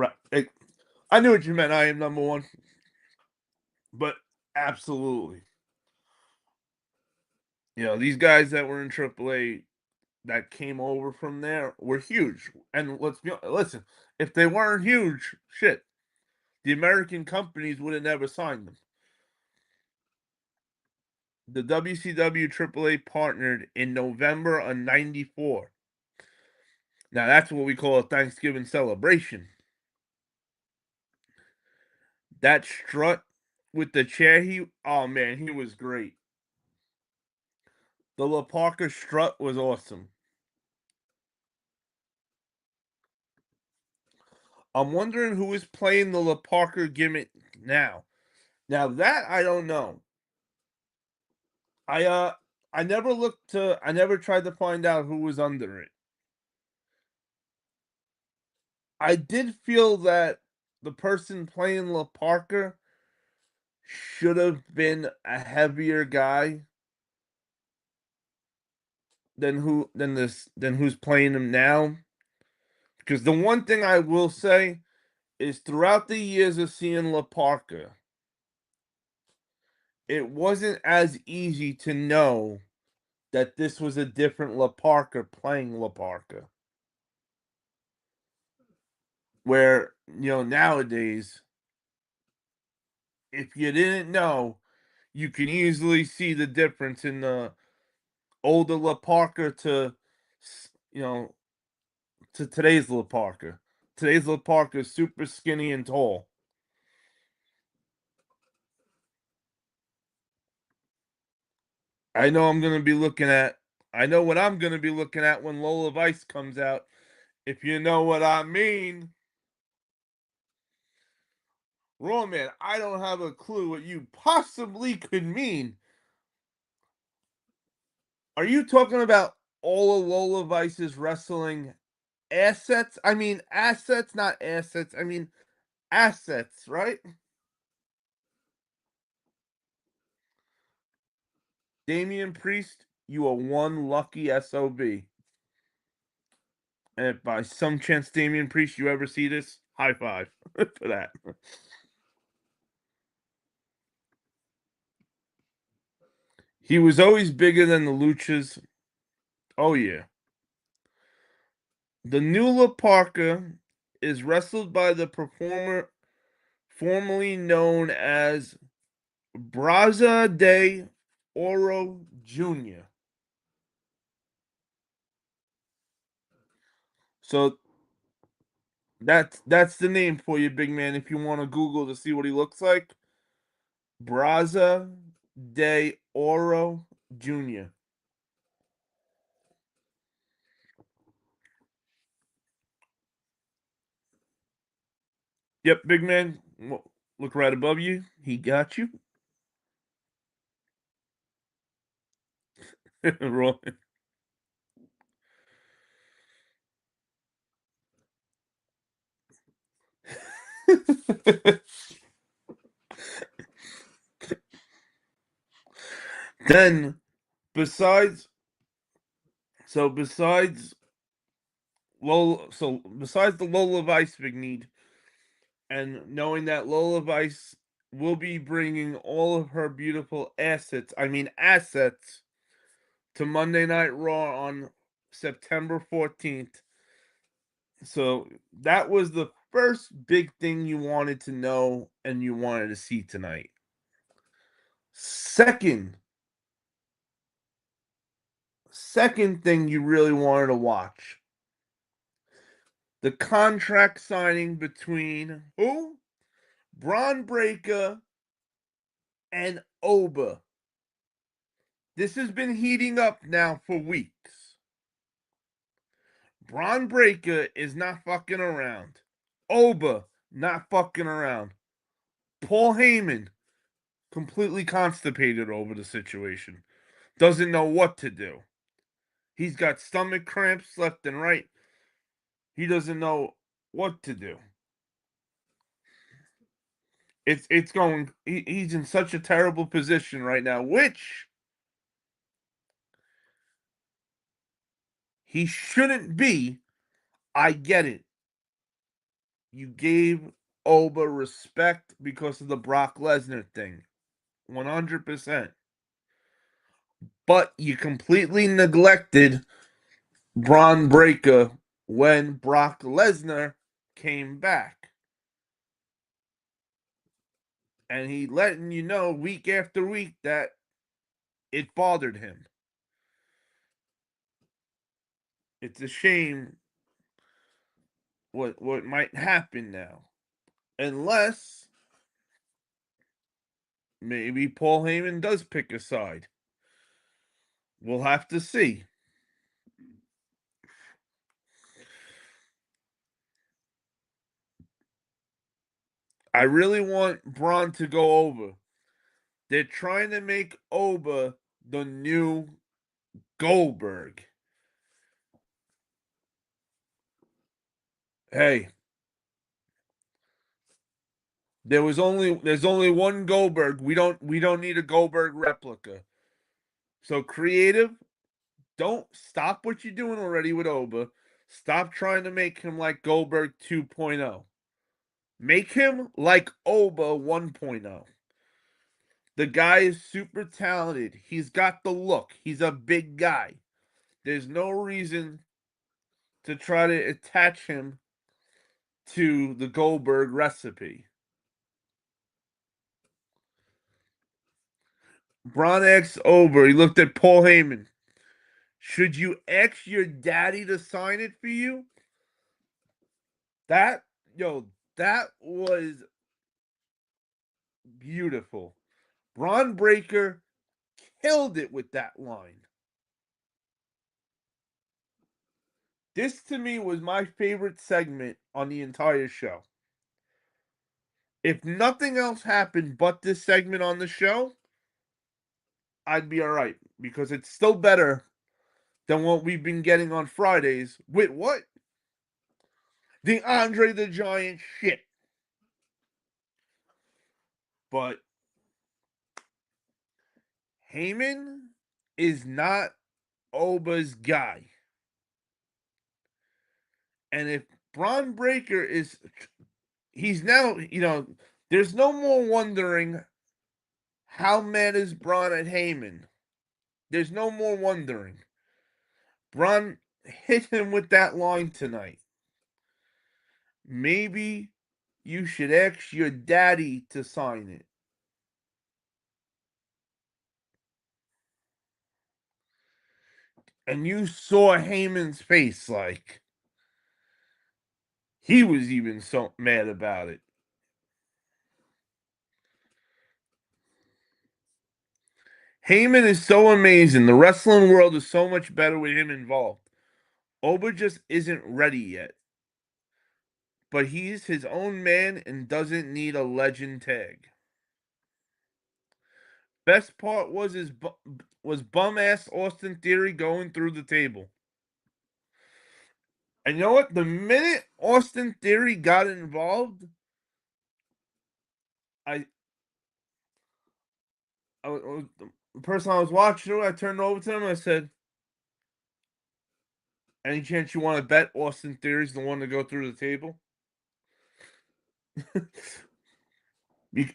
I knew what you meant. I am number one. But absolutely. These guys that were in AAA that came over from there were huge. And listen, if they weren't huge, shit, the American companies would have never signed them. The WCW AAA partnered in November of '94. Now that's what we call a Thanksgiving celebration. That strut with the chair, oh man, he was great. The La Parker strut was awesome. I'm wondering who is playing the La Parker gimmick now. Now that I don't know. I never tried to find out who was under it. I did feel that the person playing La Parker should have been a heavier guy than who's playing him now. Because the one thing I will say is, throughout the years of seeing La Parker, it wasn't as easy to know that this was a different La Parker playing La Parker. Where, nowadays, if you didn't know, you can easily see the difference in the older La Parker you know, to today's La Parker. Today's La Parker is super skinny and tall. I know I'm gonna be looking at. I know what I'm gonna be looking at when Lola Vice comes out. If you know what I mean. Roman, I don't have a clue what you possibly could mean. Are you talking about all of Lola Vice's wrestling assets? I mean assets, not assets. I mean assets, right? Damian Priest, you are one lucky SOB. And if by some chance, Damian Priest, you ever see this, high five for that. He was always bigger than the Luchas. Oh, yeah. The Nuala Parker is wrestled by the performer formerly known as Braza de Oro Jr. So that's the name for you, big man, if you want to Google to see what he looks like. Braza de Oro Jr. Yep, big man. Look right above you. He got you. Roy. Then, besides, besides besides the Lola Vice, big need, and knowing that Lola Vice will be bringing all of her beautiful assets, to Monday Night Raw on September 14th. So that was the first big thing you wanted to know and you wanted to see tonight. Second thing you really wanted to watch. The contract signing between who? Braun Breaker and Oba. This has been heating up now for weeks. Braun Breaker is not fucking around. Oba, not fucking around. Paul Heyman, completely constipated over the situation. Doesn't know what to do. He's got stomach cramps left and right. He doesn't know what to do. It's going. He's in such a terrible position right now, which he shouldn't be. I get it. You gave Oba respect because of the Brock Lesnar thing. 100%. But you completely neglected Braun Breaker when Brock Lesnar came back. And he letting you know week after week that it bothered him. It's a shame what might happen now. Unless maybe Paul Heyman does pick a side. We'll have to see. I really want Braun to go over. They're trying to make Oba the new Goldberg. Hey, there's only one Goldberg. We don't need a Goldberg replica. So creative, don't stop what you're doing already with Oba. Stop trying to make him like Goldberg 2.0. Make him like Oba 1.0. The guy is super talented. He's got the look. He's a big guy. There's no reason to try to attach him to the Goldberg recipe. Braun asks Ober, he looked at Paul Heyman. Should you ask your daddy to sign it for you? That, that was beautiful. Braun Breaker killed it with that line. This to me was my favorite segment on the entire show. If nothing else happened but this segment on the show, I'd be all right because it's still better than what we've been getting on Fridays with what? The Andre the Giant shit. But Heyman is not Oba's guy. And if Braun Breaker he's now, there's no more wondering how mad is Braun at Heyman. There's no more wondering. Braun hit him with that line tonight. Maybe you should ask your daddy to sign it. And you saw Heyman's face, like, he was even so mad about it. Heyman is so amazing. The wrestling world is so much better with him involved. Oba just isn't ready yet. But he's his own man and doesn't need a legend tag. Best part was was bum ass Austin Theory going through the table. And you know what? The minute Austin Theory got involved, I, the person I was watching, I turned over to him and I said, "Any chance you want to bet Austin Theory's the one to go through the table?"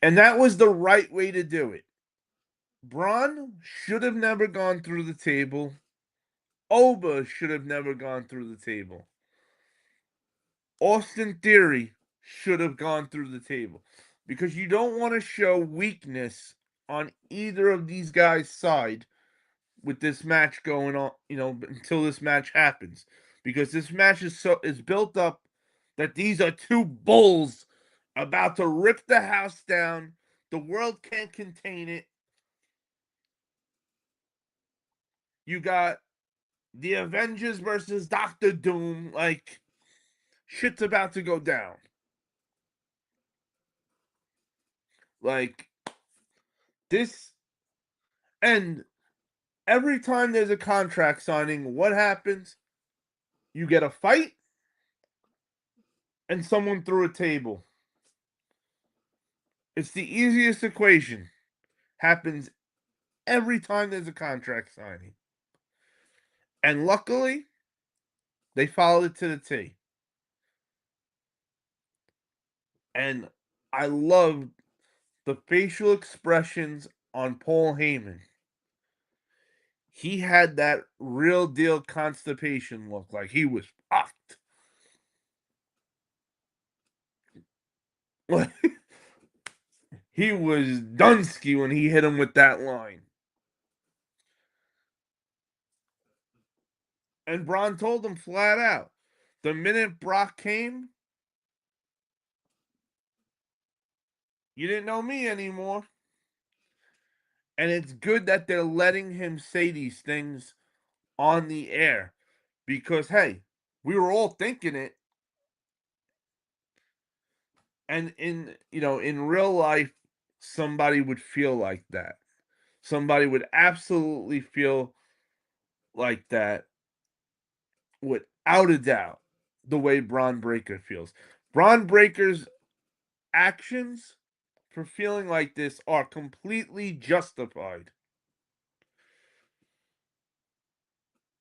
And that was the right way to do it. Braun should have never gone through the table. Oba should have never gone through the table. Austin Theory should have gone through the table because you don't want to show weakness on either of these guys' side with this match going on, until this match happens. Because this match is built up that these are two bulls about to rip the house down. The world can't contain it. You got the Avengers versus Doctor Doom. Like, shit's about to go down. Like, this. And every time there's a contract signing, what happens? You get a fight and someone threw a table. It's the easiest equation. Happens every time there's a contract signing. And luckily, they followed it to the T. And I loved the facial expressions on Paul Heyman. He had that real deal constipation look, like he was fucked. He was Dunsky when he hit him with that line. And Braun told him flat out, the minute Brock came, you didn't know me anymore. And it's good that they're letting him say these things on the air because, hey, we were all thinking it. And in real life, somebody would feel like that. Somebody would absolutely feel like that without a doubt, the way Braun Breaker feels. Braun Breaker's actions for feeling like this are completely justified.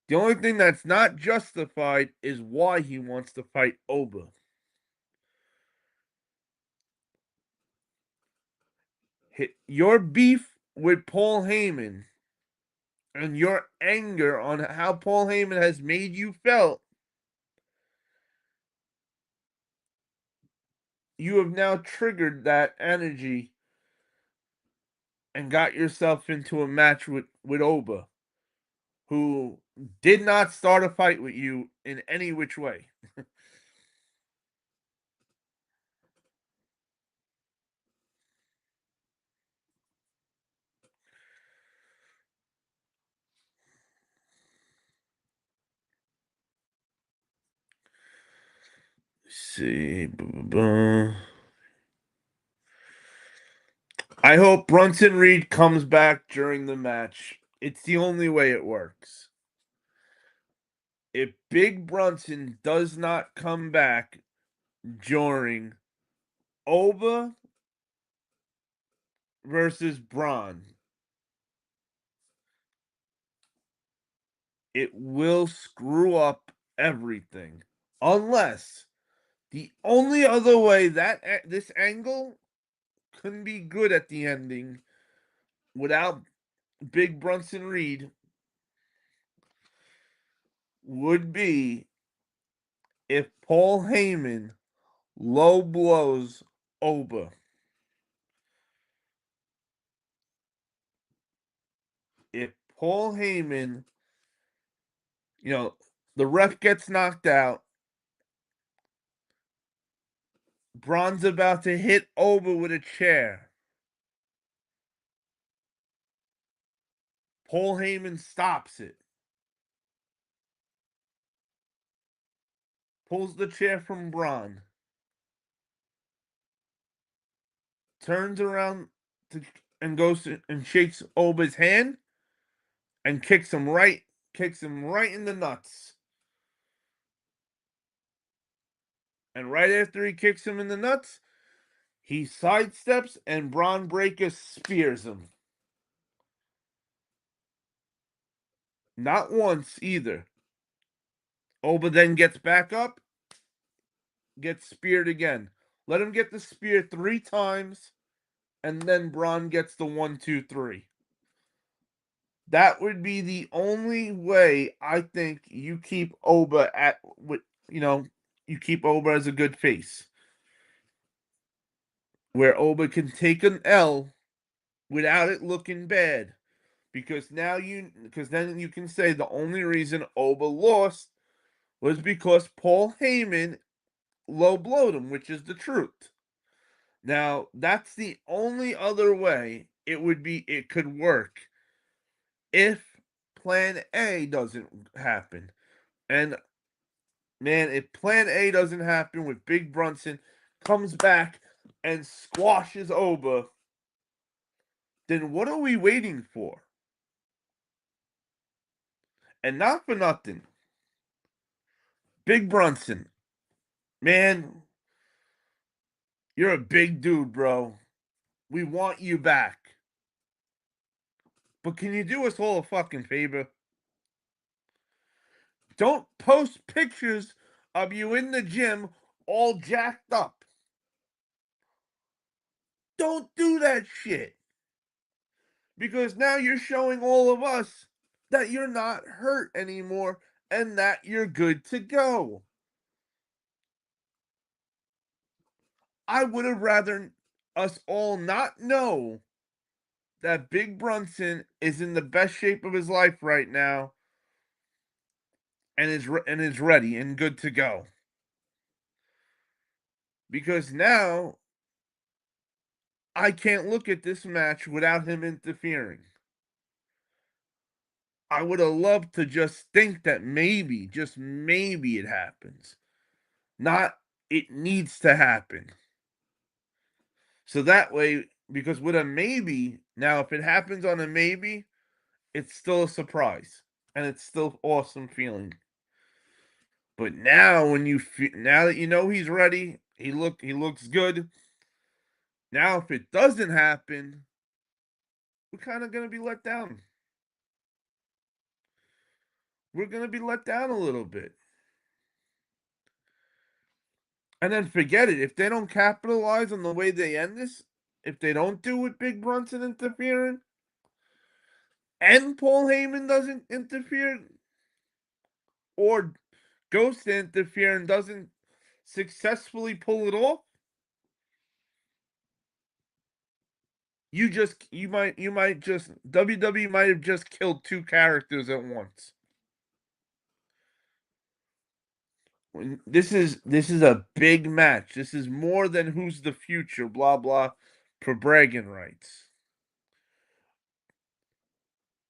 The only thing that's not justified is why he wants to fight Oba. Your beef with Paul Heyman and your anger on how Paul Heyman has made you felt, you have now triggered that energy and got yourself into a match with Oba, who did not start a fight with you in any which way. See. I hope Brunson Reed comes back during the match. It's the only way it works. If Big Brunson does not come back during Oba versus Braun, it will screw up everything. Unless the only other way that this angle couldn't be good at the ending without Big Brunson Reed would be if Paul Heyman low blows Oba. If Paul Heyman, the ref gets knocked out, Braun's about to hit Oba with a chair. Paul Heyman stops it. Pulls the chair from Braun. Turns around and goes and shakes Oba's hand and kicks him right in the nuts. And right after he kicks him in the nuts, he sidesteps and Braun Breaker spears him. Not once either. Oba then gets back up, gets speared again. Let him get the spear 3 times, and then Braun gets the 1, 2, 3. That would be the only way I think you keep Oba you keep Oba as a good face. Where Oba can take an L without it looking bad. Because then you can say the only reason Oba lost was because Paul Heyman low blowed him, which is the truth. Now, that's the only other way it could work if plan A doesn't happen. And man, if plan A doesn't happen with Big Brunson comes back and squashes Oba, then what are we waiting for? And not for nothing. Big Brunson, man, you're a big dude, bro. We want you back. But can you do us all a fucking favor? Don't post pictures of you in the gym all jacked up. Don't do that shit. Because now you're showing all of us that you're not hurt anymore and that you're good to go. I would have rather us all not know that Big Brunson is in the best shape of his life right now and is ready and good to go. Because now I can't look at this match without him interfering. I would have loved to just think that maybe, just maybe it happens. Not it needs to happen. So that way, because with a maybe, now if it happens on a maybe, it's still a surprise. And it's still awesome feeling. But now now that you know he's ready, he looks good. Now if it doesn't happen, we're kind of gonna be let down. We're gonna be let down a little bit. And then forget it. If they don't capitalize on the way they end this, if they don't do with Big Brunson interfering, and Paul Heyman doesn't interfere, or goes to interfere and doesn't successfully pull it off, you might just WWE might have just killed 2 characters at once. This is a big match. This is more than who's the future, blah blah, for bragging rights.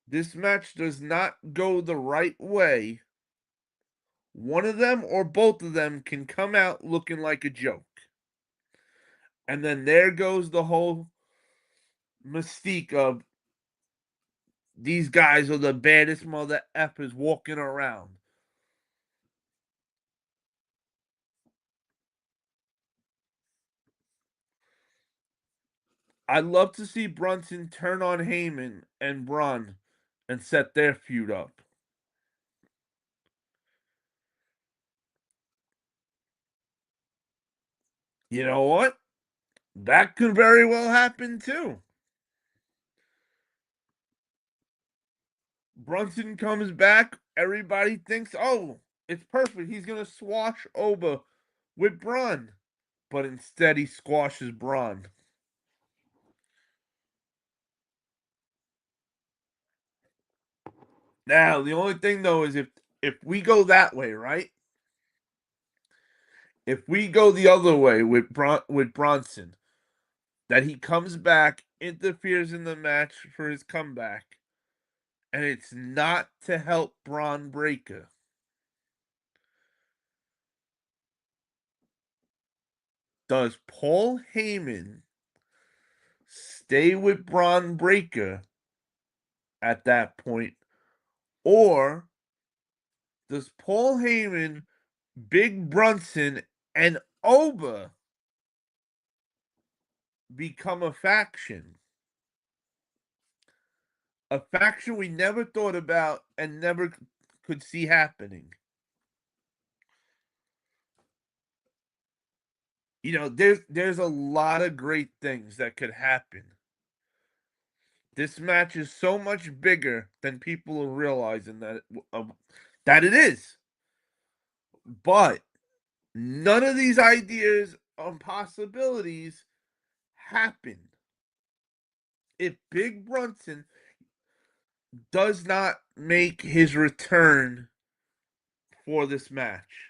This match does not go the right way. One of them or both of them can come out looking like a joke. And then there goes the whole mystique of these guys are the baddest mother effers walking around. I'd love to see Brunson turn on Heyman and Braun and set their feud up. You know what? That could very well happen too. Brunson comes back. Everybody thinks, oh, it's perfect. He's going to squash Oba with Braun. But instead, he squashes Braun. Now, the only thing, though, is if we go that way, right? If we go the other way with Bronson, that he comes back, interferes in the match for his comeback, and it's not to help Braun Breaker. Does Paul Heyman stay with Braun Breaker at that point, or does Paul Heyman, Big Brunson, and Oba become a faction? A faction we never thought about and never could see happening. You know, there's a lot of great things that could happen. This match is so much bigger than people are realizing that it is. But none of these ideas and possibilities happen if Big Brunson does not make his return for this match.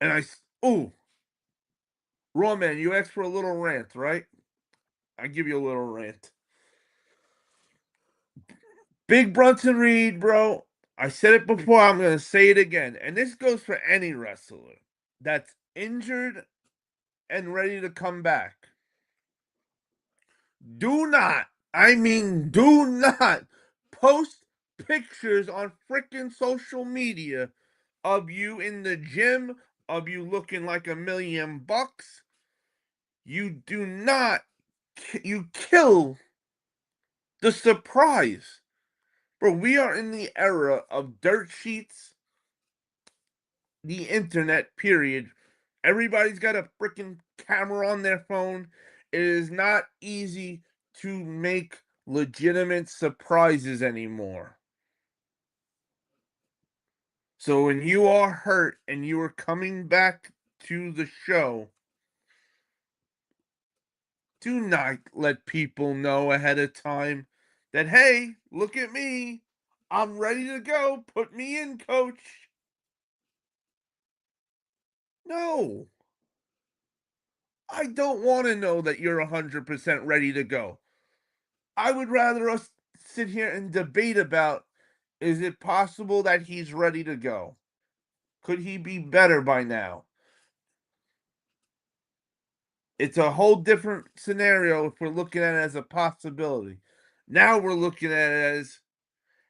And Raw Man, you asked for a little rant, right? I give you a little rant. Big Brunson Reed, bro. I said it before. I'm gonna say it again, and this goes for any wrestler that's injured and ready to come back. Do not, I mean, do not post pictures on freaking social media of you in the gym, of you looking like $1,000,000. You do not, you kill the surprise. Bro, we are in the era of dirt sheets, the internet, period. Everybody's got a freaking camera on their phone. It is not easy to make legitimate surprises anymore. So when you are hurt and you are coming back to the show, do not let people know ahead of time that, hey, look at me. I'm ready to go. Put me in, coach. No. I don't want to know that you're 100% ready to go. I would rather us sit here and debate about, is it possible that he's ready to go? Could he be better by now? It's a whole different scenario if we're looking at it as a possibility. Now we're looking at it as,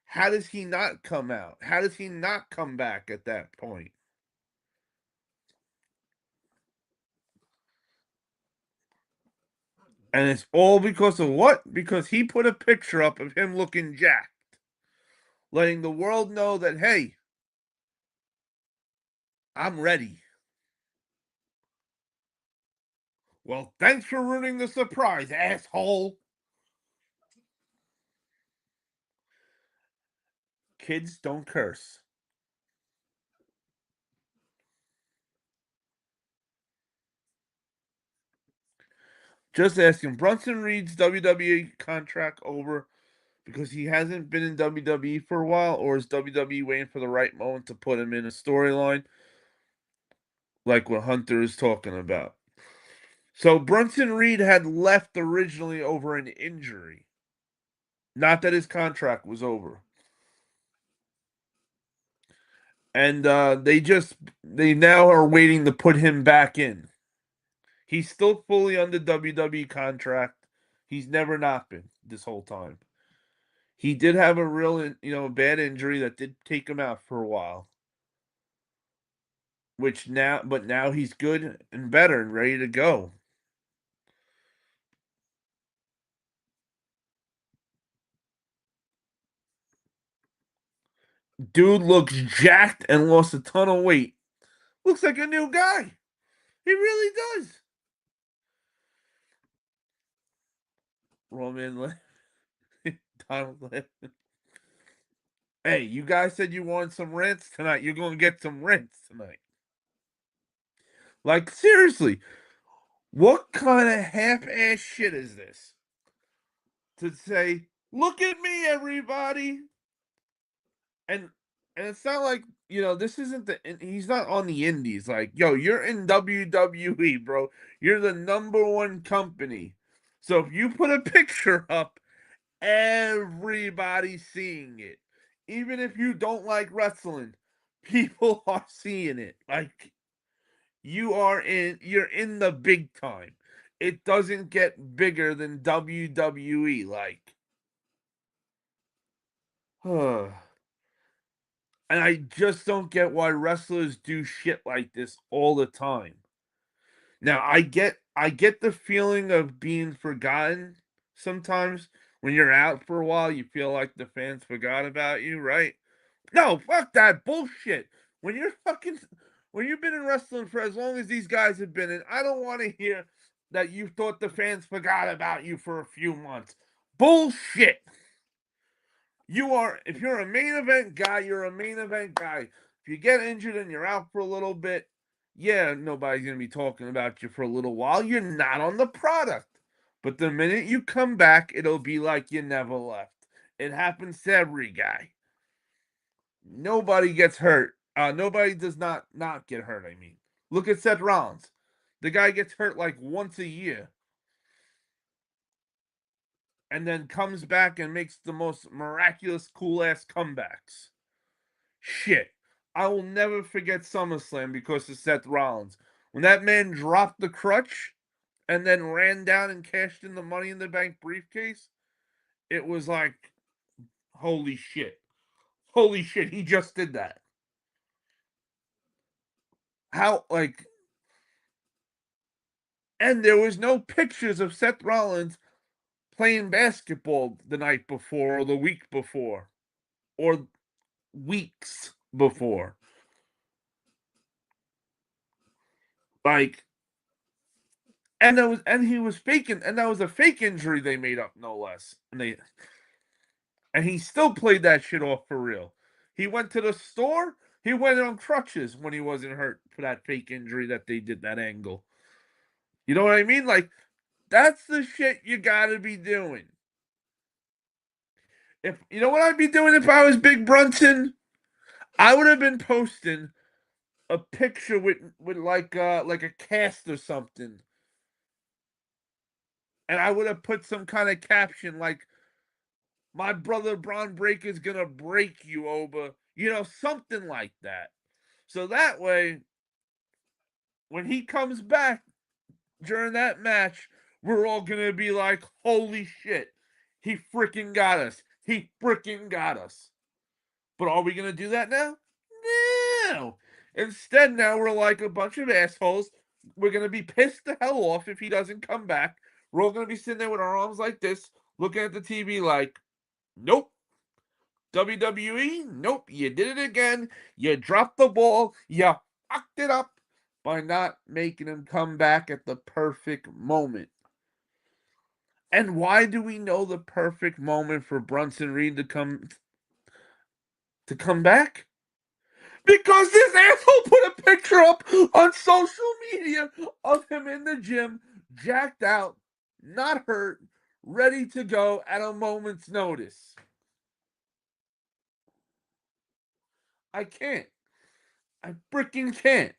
how does he not come out? How does he not come back at that point? And it's all because of what? Because he put a picture up of him looking jacked, letting the world know that, hey, I'm ready. Well, thanks for ruining the surprise, asshole. Kids don't curse. Just asking. Brunson Reed's WWE contract over because he hasn't been in WWE for a while, or is WWE waiting for the right moment to put him in a storyline like what Hunter is talking about? So Brunson Reed had left originally over an injury, not that his contract was over. And they now are waiting to put him back in. He's still fully under WWE contract. He's never not been this whole time. He did have a real, bad injury that did take him out for a while. But now he's good and better and ready to go. Dude looks jacked and lost a ton of weight. Looks like a new guy. He really does. Roman Donald laughing. Hey, you guys said you wanted some rants tonight. You're gonna get some rants tonight. Like seriously, what kind of half-ass shit is this? To say, look at me, everybody, and it's not like this isn't he's not on the indies. Like, yo, you're in WWE, bro. You're the number one company. So if you put a picture up, everybody's seeing it. Even if you don't like wrestling, people are seeing it. Like, you're in the big time. It doesn't get bigger than WWE, like. And I just don't get why wrestlers do shit like this all the time. Now, I get the feeling of being forgotten sometimes. When you're out for a while, you feel like the fans forgot about you, right? No, fuck that bullshit. When you're fucking when you've been in wrestling for as long as these guys have been in, I don't want to hear that you thought the fans forgot about you for a few months. Bullshit. If you're a main event guy, you're a main event guy. If you get injured and you're out for a little bit, yeah, nobody's going to be talking about you for a little while. You're not on the product. But the minute you come back, it'll be like you never left. It happens to every guy. Nobody gets hurt. Nobody does not get hurt, I mean. Look at Seth Rollins. The guy gets hurt like once a year and then comes back and makes the most miraculous, cool ass comebacks. Shit. I will never forget SummerSlam because of Seth Rollins. When that man dropped the crutch and then ran down and cashed in the Money in the Bank briefcase, it was like, holy shit. Holy shit, he just did that. How, like, and there was no pictures of Seth Rollins playing basketball the night before or the week before or weeks before. Like, and he was faking, and that was a fake injury they made up, no less. And he still played that shit off for real. He went to the store. He went on crutches when he wasn't hurt for that fake injury that they did that angle. You know what I mean? Like, that's the shit you gotta be doing. If you know what I'd be doing if I was Big Brunson, I would have been posting a picture with like a cast or something, and I would have put some kind of caption like, "My brother Braun Breaker's gonna break you, Oba," something like that. So that way, when he comes back during that match, we're all gonna be like, "Holy shit, he freaking got us! He freaking got us!" But are we gonna do that now? No. Instead, now we're like a bunch of assholes. We're gonna be pissed the hell off if he doesn't come back. We're all gonna be sitting there with our arms like this, looking at the TV like, nope. WWE, nope, you did it again. You dropped the ball. You fucked it up by not making him come back at the perfect moment. And why do we know the perfect moment for Brunson Reed to come back? Because this asshole put a picture up on social media of him in the gym, jacked out, not hurt, ready to go at a moment's notice. I can't. I freaking can't.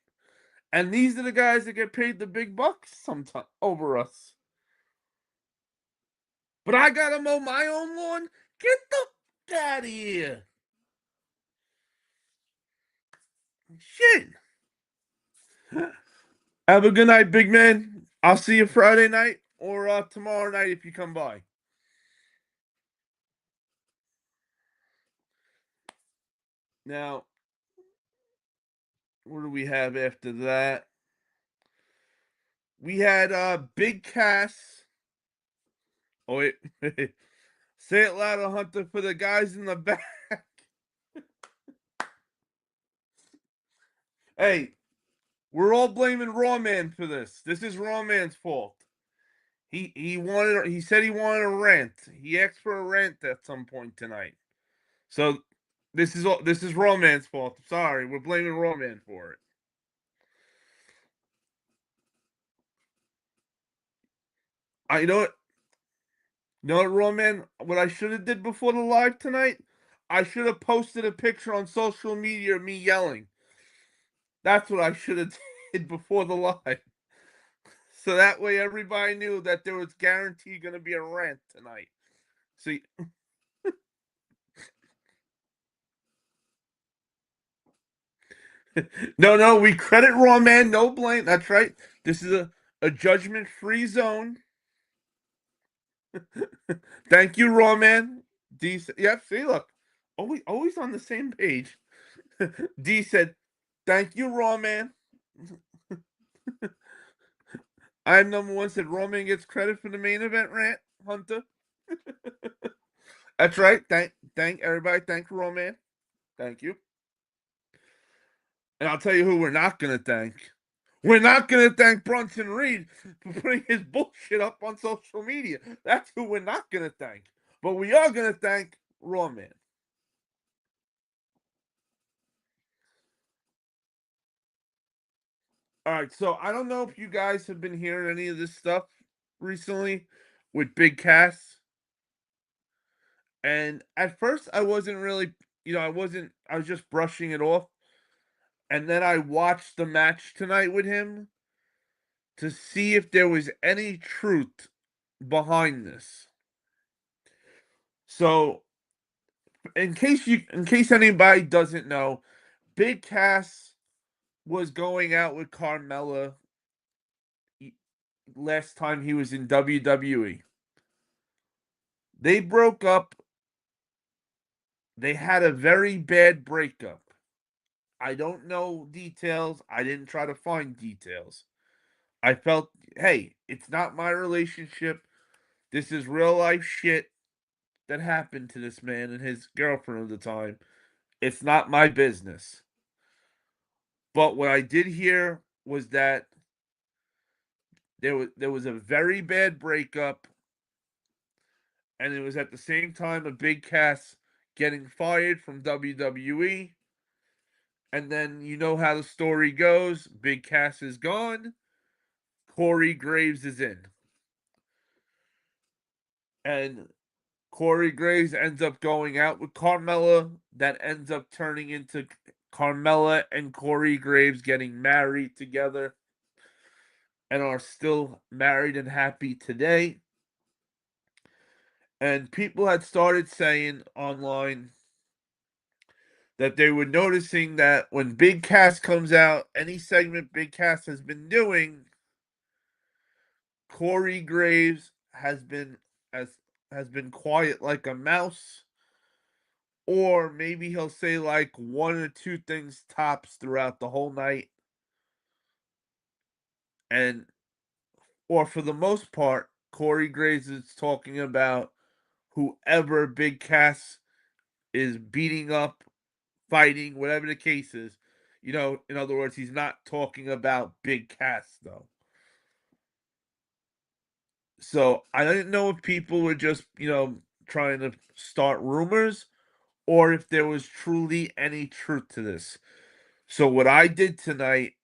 And these are the guys that get paid the big bucks sometimes over us. But I gotta mow my own lawn? Get the f out of here. Shit. Have a good night, big man. I'll see you Friday night or tomorrow night if you come by. Now, what do we have after that? We had Big Cass. Oh wait. Say it louder, Hunter, for the guys in the back. Hey, we're all blaming Raw Man for this. This is Raw Man's fault. He said he wanted a rant. He asked for a rant at some point tonight. So this is Raw Man's fault. Sorry, we're blaming Raw Man for it. I know it. You know what, Raw Man? What I should have did before the live tonight? I should have posted a picture on social media of me yelling. That's what I should have did before the live. So that way everybody knew that there was guaranteed going to be a rant tonight. See, no, we credit Raw Man, no blame. That's right. This is a judgment free zone. Thank you, Raw Man. Yep, see, look, always on the same page. D said, "Thank you, Raw Man." I'm number one. Said Raw Man gets credit for the main event rant. Hunter. That's right. Thank everybody. Thank Raw Man. Thank you. And I'll tell you who we're not gonna thank. We're not gonna thank Brunson Reed for putting his bullshit up on social media. That's who we're not gonna thank. But we are gonna thank Raw Man. All right, so I don't know if you guys have been hearing any of this stuff recently with Big Cass. And at first I wasn't really, I was just brushing it off. And then I watched the match tonight with him to see if there was any truth behind this. So, in case anybody doesn't know, Big Cass was going out with Carmella last time he was in WWE. They broke up. They had a very bad breakup. I don't know details. I didn't try to find details. I felt, hey, it's not my relationship. This is real life shit that happened to this man and his girlfriend at the time. It's not my business. But what I did hear was that there was a very bad breakup, and it was at the same time a Big Cass getting fired from WWE. And then you know how the story goes. Big Cass is gone. Corey Graves is in. And Corey Graves ends up going out with Carmella. That ends up turning into Carmella and Corey Graves getting married together and are still married and happy today. And people had started saying online that they were noticing that when Big Cass comes out, any segment Big Cass has been doing, Corey Graves has has been quiet like a mouse, or maybe he'll say like one or two things tops throughout the whole night, and or for the most part, Corey Graves is talking about whoever Big Cass is beating up, fighting, whatever the case is. In other words, he's not talking about Big Cass though. So I didn't know if people were just, trying to start rumors or if there was truly any truth to this. So what I did tonight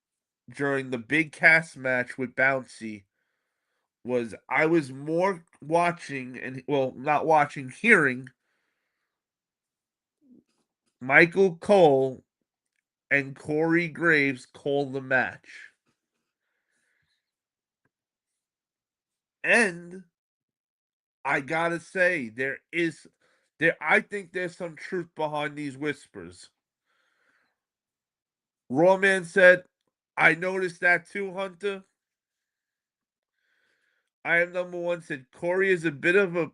during the Big Cass match with Bouncy was I was more watching and, well, not watching, hearing Michael Cole and Corey Graves call the match. And I gotta say, I think there's some truth behind these whispers. Raw Man said, I noticed that too, Hunter. I am number one said Corey is a bit butthurt.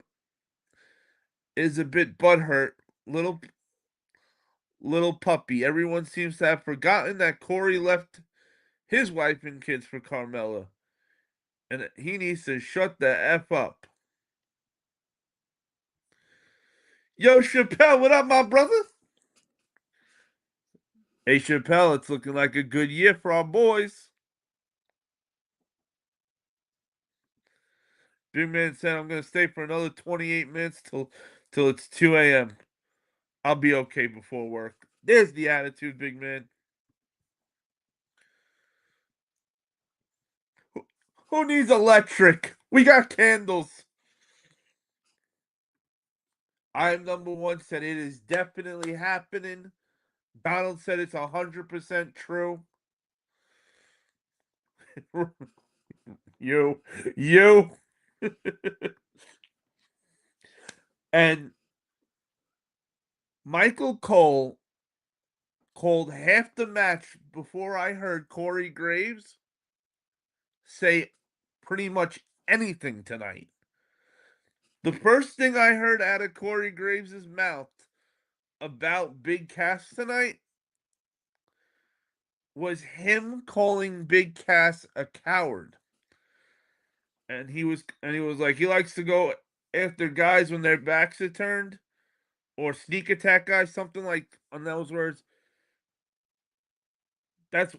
Little puppy. Everyone seems to have forgotten that Corey left his wife and kids for Carmella. And he needs to shut the F up. Yo, Chappelle, what up, my brother? Hey Chappelle, it's looking like a good year for our boys. Big man said I'm gonna stay for another 28 minutes till it's 2 a.m. I'll be okay before work. There's the attitude, big man. Who needs electric? We got candles. I'm number one said it is definitely happening. Donald said it's 100% true. you, you, and Michael Cole called half the match before I heard Corey Graves say pretty much anything tonight. The first thing I heard out of Corey Graves' mouth about Big Cass tonight was him calling Big Cass a coward. And he was like he likes to go after guys when their backs are turned or sneak attack guys, something like on those words. That's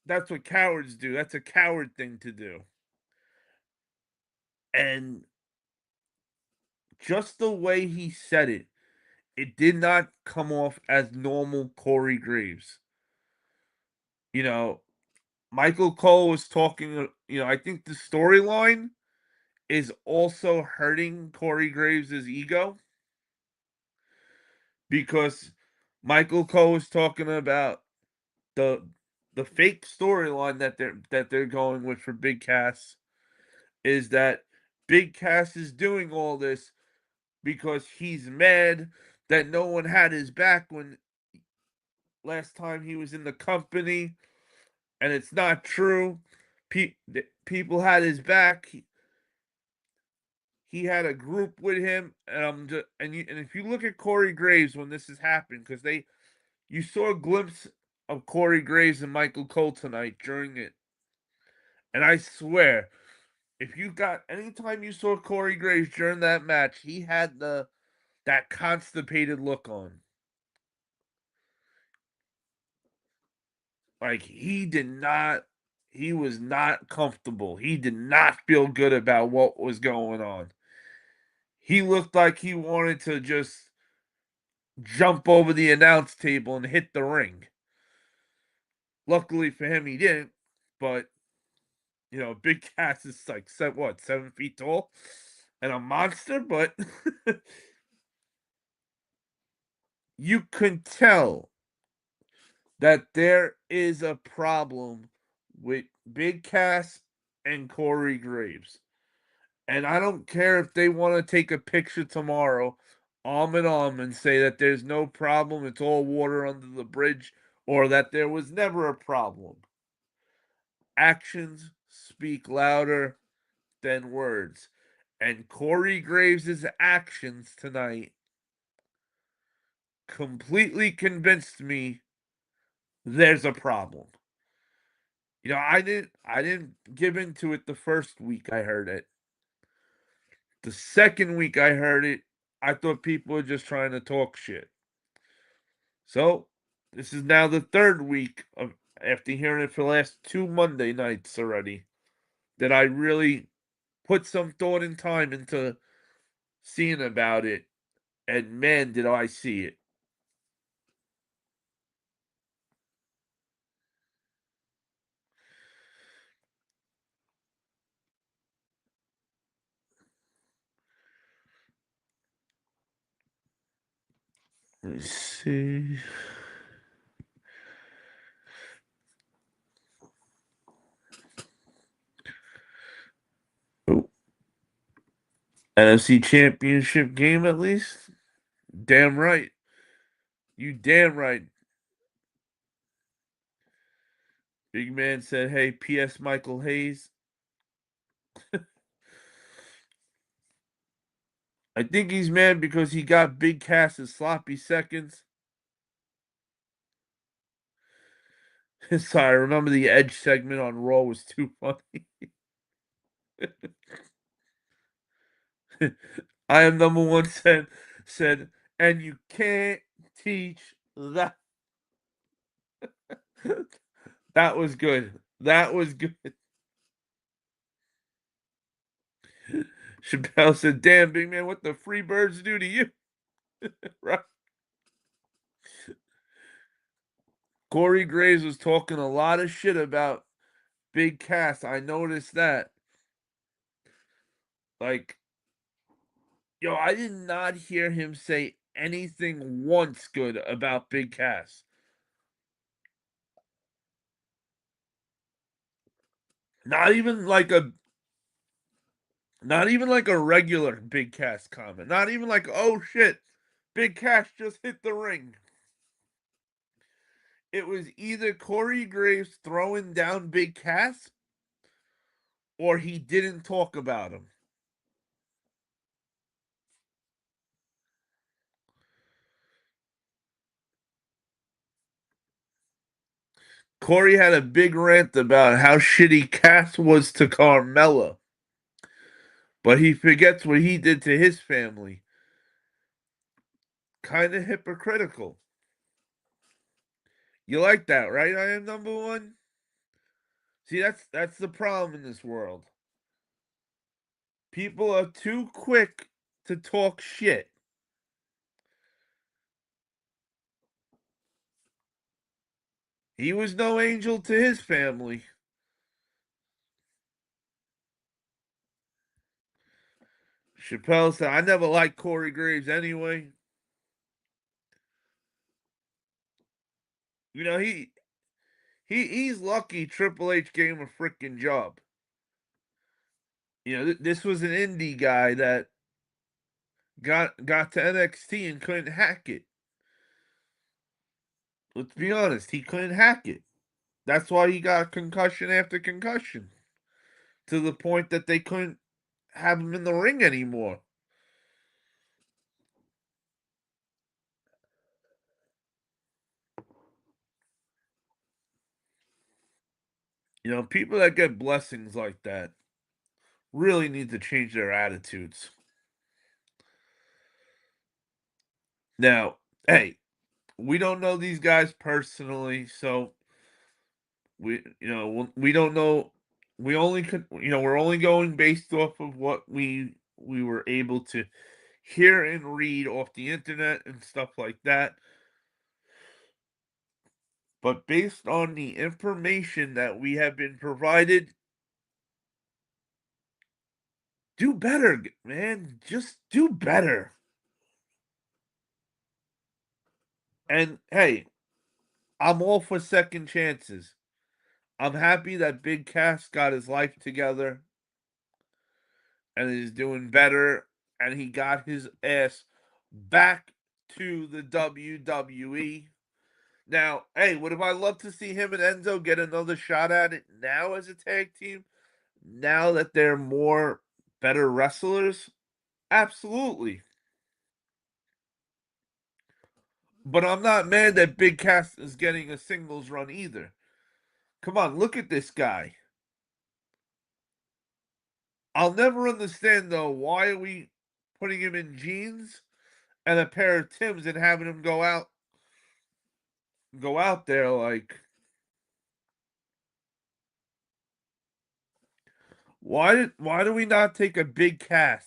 that's what cowards do. That's a coward thing to do. And just the way he said it did not come off as normal Corey Graves. You know, Michael Cole was talking, I think the storyline is also hurting Corey Graves' ego because Michael Cole was talking about the the fake storyline that they're going with for Big Cass is that Big Cass is doing all this because he's mad that no one had his back when last time he was in the company, and it's not true. People had his back. He had a group with him, and and if you look at Corey Graves when this has happened, because you saw a glimpse of Corey Graves and Michael Cole tonight during it, and I swear, if you got anytime you saw Corey Graves during that match, he had that constipated look on. Like he was not comfortable. He did not feel good about what was going on. He looked like he wanted to just jump over the announce table and hit the ring. Luckily for him, he didn't. But Big Cass is like 7 feet tall and a monster. But you can tell that there is a problem with Big Cass and Corey Graves. And I don't care if they want to take a picture tomorrow, arm in arm, and say that there's no problem, it's all water under the bridge, or that there was never a problem. Actions speak louder than words. And Corey Graves' actions tonight completely convinced me there's a problem. I didn't give into it the first week I heard it. The second week I heard it, I thought people were just trying to talk shit. So, this is now the third week of after hearing it for the last 2 Monday nights already that I really put some thought and time into seeing about it, and man, did I see it. Let me see. Oh, NFC Championship game at least? Damn right. You damn right. Big man said, hey, P.S. Michael Hayes. I think he's mad because he got Big Cass's sloppy seconds. Sorry, I remember the Edge segment on Raw was too funny. I am number one said, and you can't teach that. That was good. That was good. Chappelle said, "Damn, big man, what the free birds do to you?" Right? Corey Graves was talking a lot of shit about Big Cass. I noticed that. Like, yo, I did not hear him say anything once good about Big Cass. Not even like a not even like a regular Big Cass comment. Not even like, "Oh shit, Big Cass just hit the ring." It was either Corey Graves throwing down Big Cass or he didn't talk about him. Corey had a big rant about how shitty Cass was to Carmella, but he forgets what he did to his family. Kind of hypocritical. You like that, right? I am number one. See, that's the problem in this world. People are too quick to talk shit. He was no angel to his family. Chappelle said, "I never liked Corey Graves anyway." You know, he's lucky Triple H gave him a freaking job. You know, this was an indie guy that got to NXT and couldn't hack it. Let's be honest, he couldn't hack it. That's why he got concussion after concussion, to the point that they couldn't have him in the ring anymore. You know, people that get blessings like that really need to change their attitudes. Now, hey, we don't know these guys personally, so we don't know. We only could, we're only going based off of what we were able to hear and read off the internet and stuff like that. But based on the information that we have been provided, do better, man. Just do better. And hey, I'm all for second chances. I'm happy that Big Cass got his life together and is doing better, and he got his ass back to the WWE. Now, hey, would have I loved to see him and Enzo get another shot at it now as a tag team? Now that they're more better wrestlers? Absolutely. But I'm not mad that Big Cass is getting a singles run either. Come on, look at this guy. I'll never understand though, why are we putting him in jeans and a pair of Timbs and having him go out there like, why do we not take a Big Cass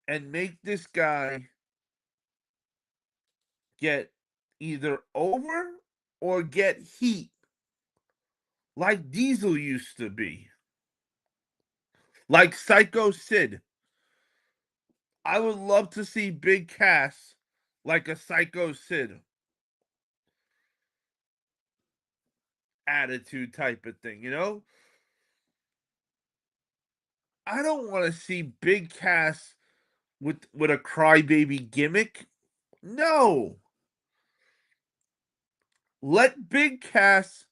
and make this guy get either over or get heat like Diesel used to be, like Psycho Sid. I would love to see Big Cass like a Psycho Sid attitude type of thing, you know? I don't want to see Big Cass with a crybaby gimmick. No. Let Big Cass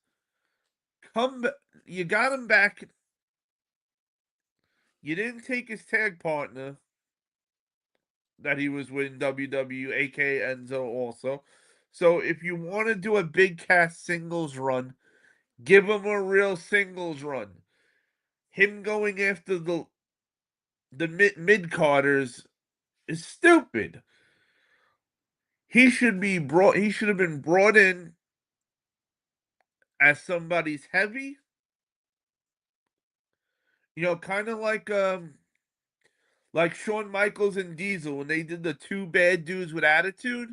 come. You got him back. You didn't take his tag partner that he was with in WWE, aka Enzo, also. So if you want to do a Big Cass singles run, give him a real singles run. Him going after the mid carders is stupid. He should have been brought in as somebody's heavy, kind of like Shawn Michaels and Diesel when they did the two bad dudes with attitude.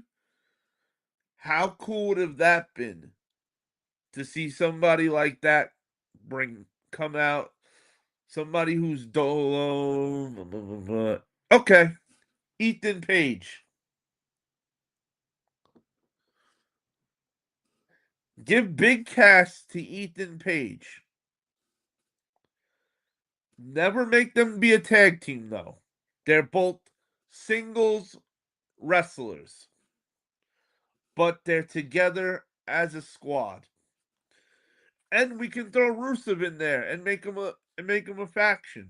How cool would have that been to see somebody like that come out, somebody who's dolo. Blah, blah, blah, blah. Okay, Ethan Page. Give big cast to Ethan Page. Never make them be a tag team though. They're both singles wrestlers, but they're together as a squad. And we can throw Rusev in there and make him a faction.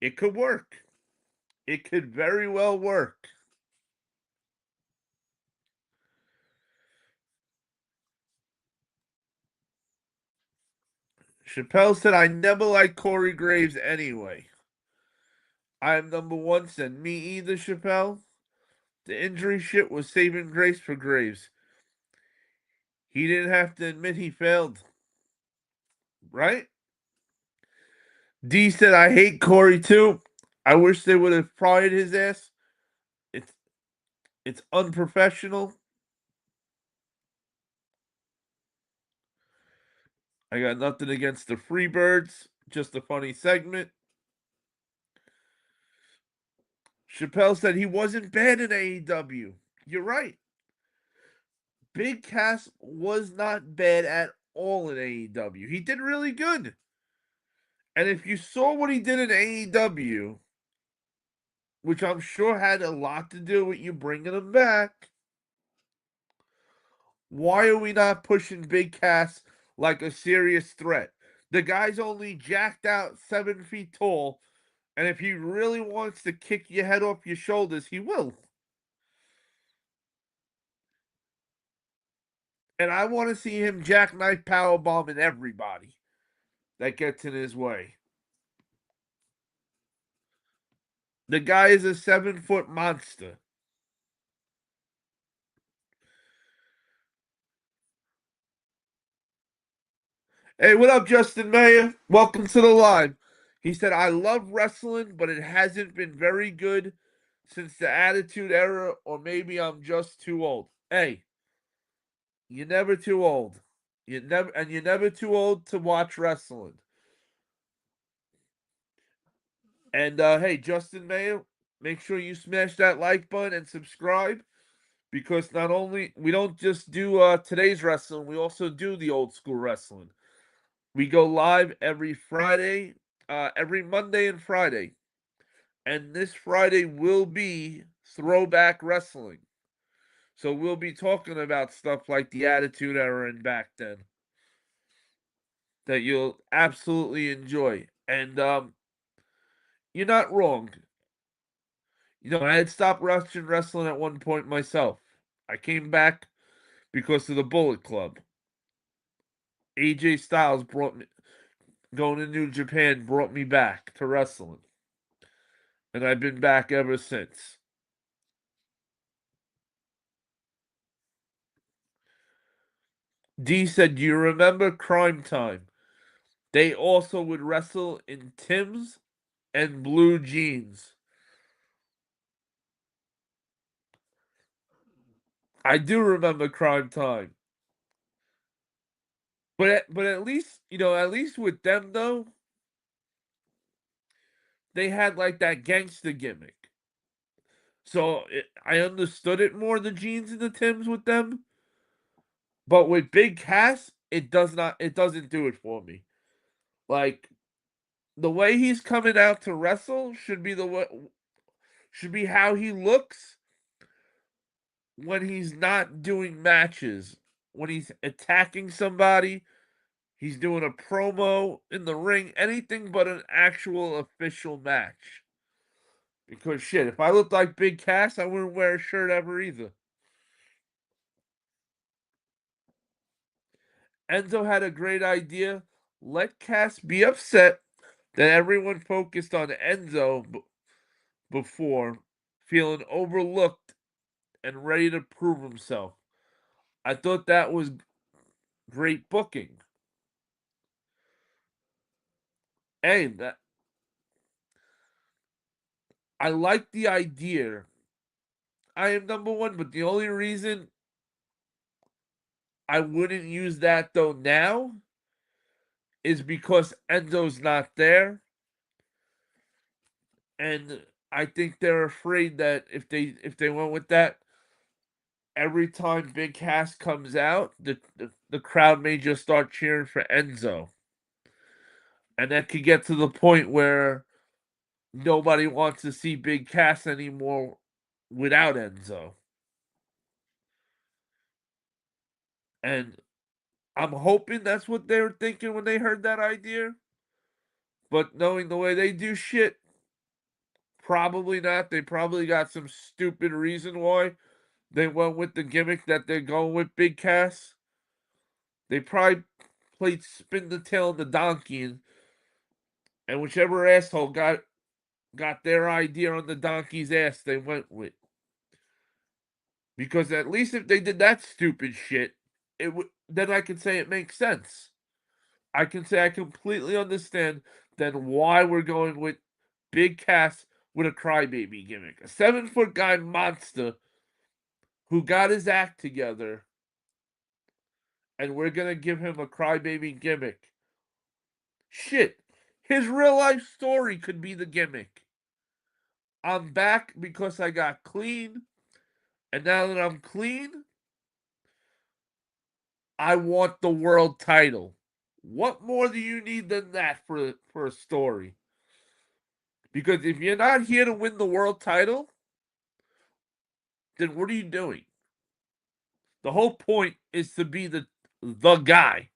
It could work. It could very well work. Chappelle said, I never liked Corey Graves anyway. I'm number one, said me either, Chappelle. The injury shit was saving grace for Graves. He didn't have to admit he failed. Right? D said, I hate Corey too. I wish they would have fired his ass. It's it's unprofessional. I got nothing against the Freebirds. Just a funny segment. Chappelle said he wasn't bad in AEW. You're right. Big Cass was not bad at all in AEW. He did really good. And if you saw what he did in AEW, which I'm sure had a lot to do with you bringing him back, why are we not pushing Big Cass like a serious threat? The guy's only jacked out 7 feet tall, and if he really wants to kick your head off your shoulders, he will. And I want to see him jackknife powerbombing everybody that gets in his way. The guy is a 7 foot monster. Hey, what up, Justin Mayer? Welcome to the live. He said, I love wrestling, but it hasn't been very good since the Attitude Era, or maybe I'm just too old. Hey, you're never too old. You're never too old to watch wrestling. And hey, Justin Mayer, make sure you smash that like button and subscribe, because not only we don't just do today's wrestling, we also do the old school wrestling. We go live every Friday, every Monday and Friday. And this Friday will be Throwback Wrestling. So we'll be talking about stuff like the Attitude Era and back then that you'll absolutely enjoy. And you're not wrong. I had stopped watching wrestling at one point myself. I came back because of the Bullet Club. AJ Styles brought me going to New Japan brought me back to wrestling. And I've been back ever since. D said, do you remember Crime Time? They also would wrestle in Tim's and blue jeans. I do remember Crime Time. But at least, at least with them though, they had like that gangster gimmick. So I understood it more, the jeans and the Tims with them. But with Big Cass, it doesn't do it for me. Like the way he's coming out to wrestle should be how he looks when he's not doing matches. When he's attacking somebody, he's doing a promo in the ring, anything but an actual official match. Because shit, if I looked like Big Cass, I wouldn't wear a shirt ever either. Enzo had a great idea. Let Cass be upset that everyone focused on Enzo before, feeling overlooked and ready to prove himself. I thought that was great booking. Hey, I like the idea. I am number one, but the only reason I wouldn't use that though now is because Enzo's not there, and I think they're afraid that if they went with that, every time Big Cass comes out, the crowd may just start cheering for Enzo, and that could get to the point where nobody wants to see Big Cass anymore without Enzo. And I'm hoping that's what they were thinking when they heard that idea. But knowing the way they do shit, probably not. They probably got some stupid reason why they went with the gimmick that they're going with Big Cass. They probably played spin the tail of the donkey, and whichever asshole got their idea on the donkey's ass, they went with. Because at least if they did that stupid shit, then I can say it makes sense. I can say I completely understand then why we're going with Big Cass with a crybaby gimmick. A 7-foot guy monster who got his act together, and we're gonna give him a crybaby gimmick. Shit. His real life story could be the gimmick. I'm back because I got clean, and now that I'm clean, I want the world title. What more do you need than that for a story? Because if you're not here to win the world title, then what are you doing? The whole point is to be the guy.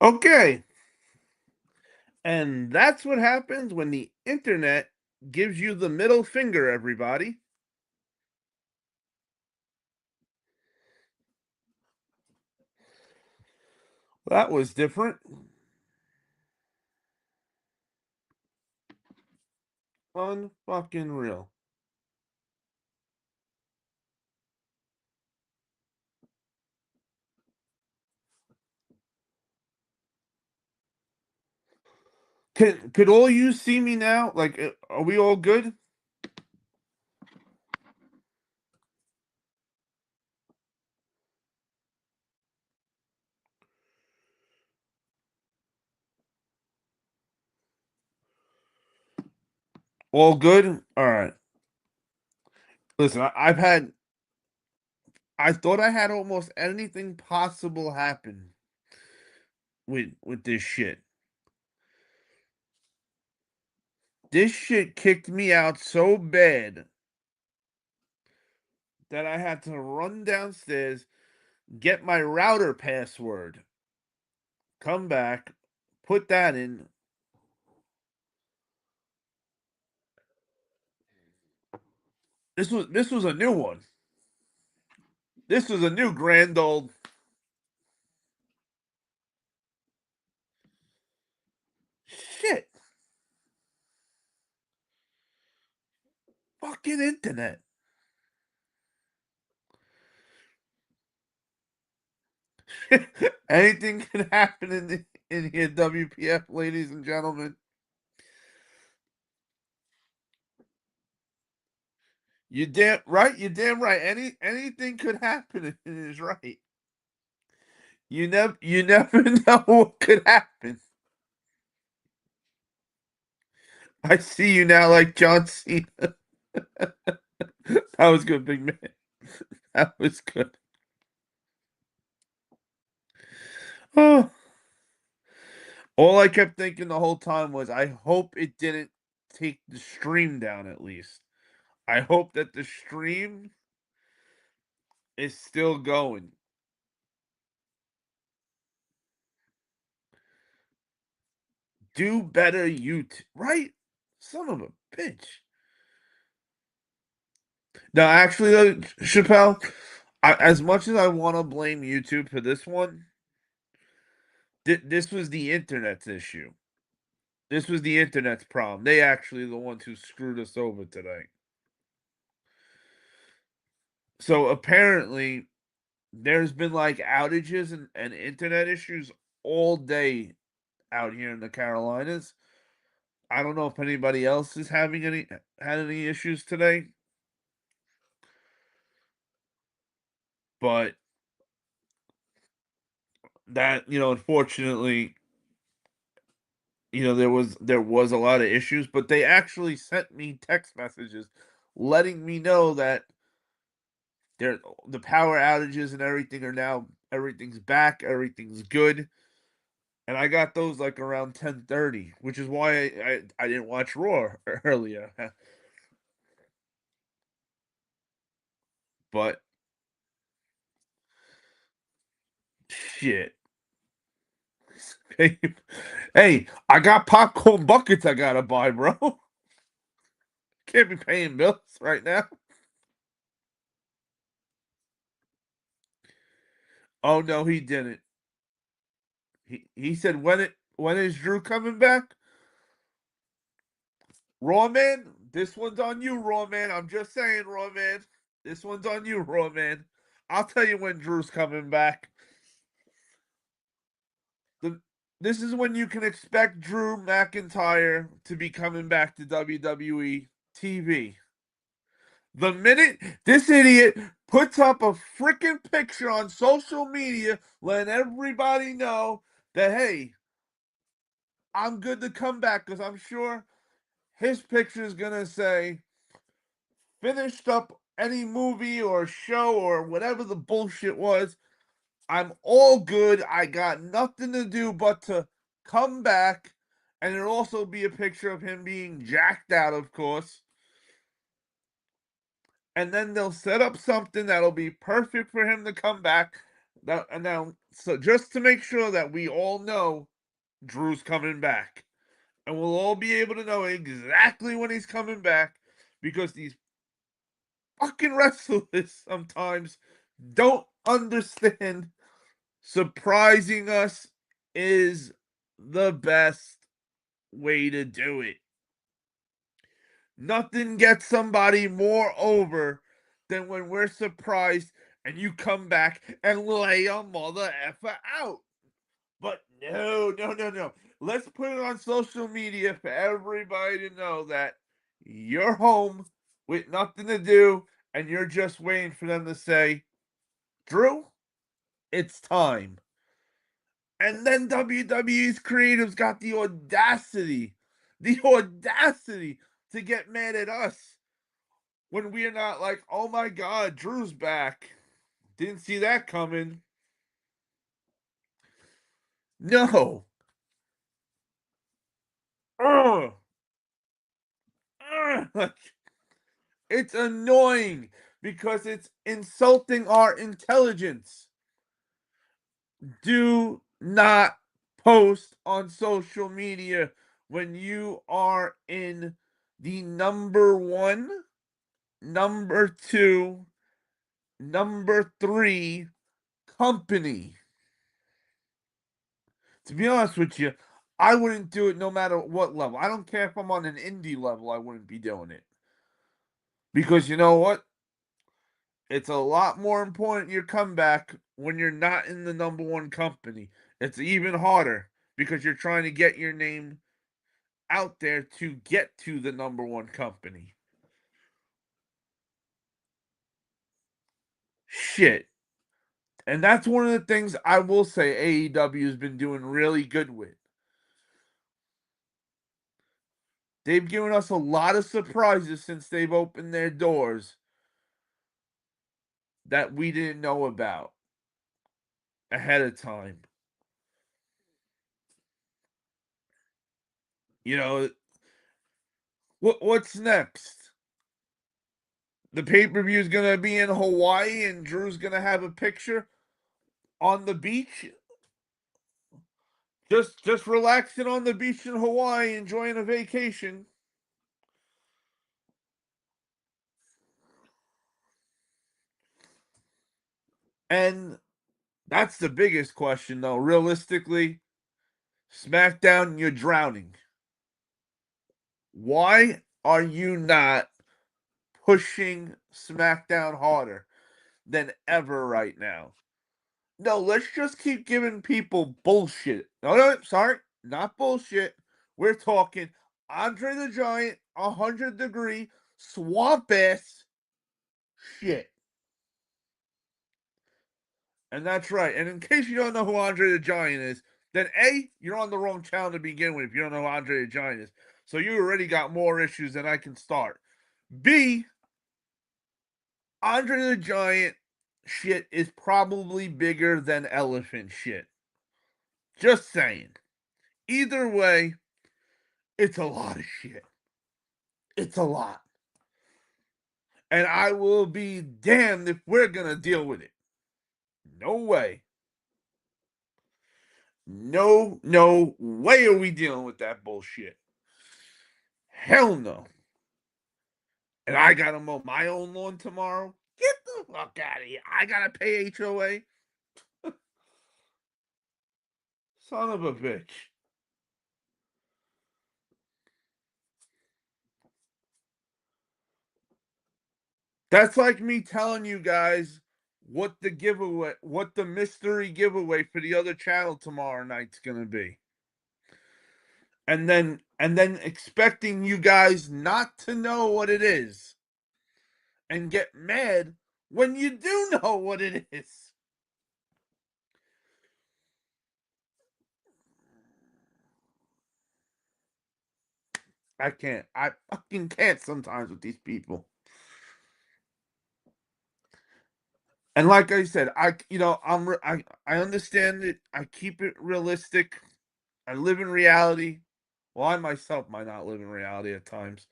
Okay. And that's what happens when the internet gives you the middle finger, everybody. That was different. Unfucking real. Could all you see me now? Like, are we all good? All good? All right. Listen, I thought I had almost anything possible happen with this shit. This shit kicked me out so bad that I had to run downstairs, get my router password, come back, put that in. This was a new one. This was a new grand old shit. Fucking internet. Anything can happen in here, WPF, ladies and gentlemen. You damn right. You damn right. Anything could happen. It is right. You never know what could happen. I see you now, like John Cena. That was good, big man. That was good. Oh, all I kept thinking the whole time was, I hope it didn't take the stream down. At least I hope that the stream is still going. Do better, right? Son of a bitch. No, actually, though, Chappelle, as much as I want to blame YouTube for this one, this was the internet's issue. This was the internet's problem. They actually the ones who screwed us over today. So apparently, there's been like outages and internet issues all day out here in the Carolinas. I don't know if anybody else is having had any issues today, but that unfortunately, there was a lot of issues, but they actually sent me text messages letting me know that the power outages and everything are now everything's back, everything's good. And I got those like around 10:30, which is why I didn't watch Raw earlier. But shit. Hey, hey, I got popcorn buckets I gotta buy, bro. Can't be paying bills right now. Oh no, he didn't. He said when is Drew coming back? Raw man, this one's on you, Raw man. I'm just saying, Raw man. This one's on you, Raw man. I'll tell you when Drew's coming back. The, this is when you can expect Drew McIntyre to be coming back to WWE TV. The minute this idiot puts up a freaking picture on social media letting everybody know that, hey, I'm good to come back, because I'm sure his picture is going to say, finished up any movie or show or whatever the bullshit was. I'm all good. I got nothing to do but to come back. And it'll also be a picture of him being jacked out, of course. And then they'll set up something that'll be perfect for him to come back. So just to make sure that we all know Drew's coming back, and we'll all be able to know exactly when he's coming back, because these fucking wrestlers sometimes don't understand. Surprising us is the best way to do it. Nothing gets somebody more over than when we're surprised and you come back and lay a mother effer out. But no, no, no, no. Let's put it on social media for everybody to know that you're home with nothing to do and you're just waiting for them to say, Drew, it's time. And then WWE's creatives got the audacity to get mad at us when we're not like, oh my God, Drew's back. Didn't see that coming. No. Ugh. Ugh. It's annoying because it's insulting our intelligence. Do not post on social media when you are in the number one, number two, number three company. To be honest with you, I wouldn't do it no matter what level. I don't care if I'm on an indie level, I wouldn't be doing it. Because you know what? It's a lot more important your comeback when you're not in the number one company. It's even harder because you're trying to get your name out there to get to the number one company. Shit. And that's one of the things I will say AEW has been doing really good with. They've given us a lot of surprises since they've opened their doors that we didn't know about ahead of time. You know, what's next? The pay-per-view is going to be in Hawaii and Drew's going to have a picture on the beach. Just relaxing on the beach in Hawaii, enjoying a vacation. And that's the biggest question, though. Realistically, SmackDown, you're drowning. Why are you not pushing SmackDown harder than ever right now? No, let's just keep giving people bullshit. No, sorry, not bullshit. We're talking Andre the Giant, 100-degree, swamp ass shit. And that's right. And in case you don't know who Andre the Giant is, then A, you're on the wrong channel to begin with if you don't know who Andre the Giant is. So you already got more issues than I can start. B, Andre the Giant shit is probably bigger than elephant shit. Just saying. Either way, it's a lot of shit. It's a lot. And I will be damned if we're going to deal with it. No way. No way are we dealing with that bullshit. Hell no. And I gotta mow my own lawn tomorrow. Get the fuck out of here. I gotta pay HOA. Son of a bitch. That's like me telling you guys what the mystery giveaway for the other channel tomorrow night's gonna be. And then expecting you guys not to know what it is and get mad when you do know what it is. I can't. I fucking can't sometimes with these people. And like I said, I understand it. I keep it realistic. I live in reality. Well, I myself might not live in reality at times.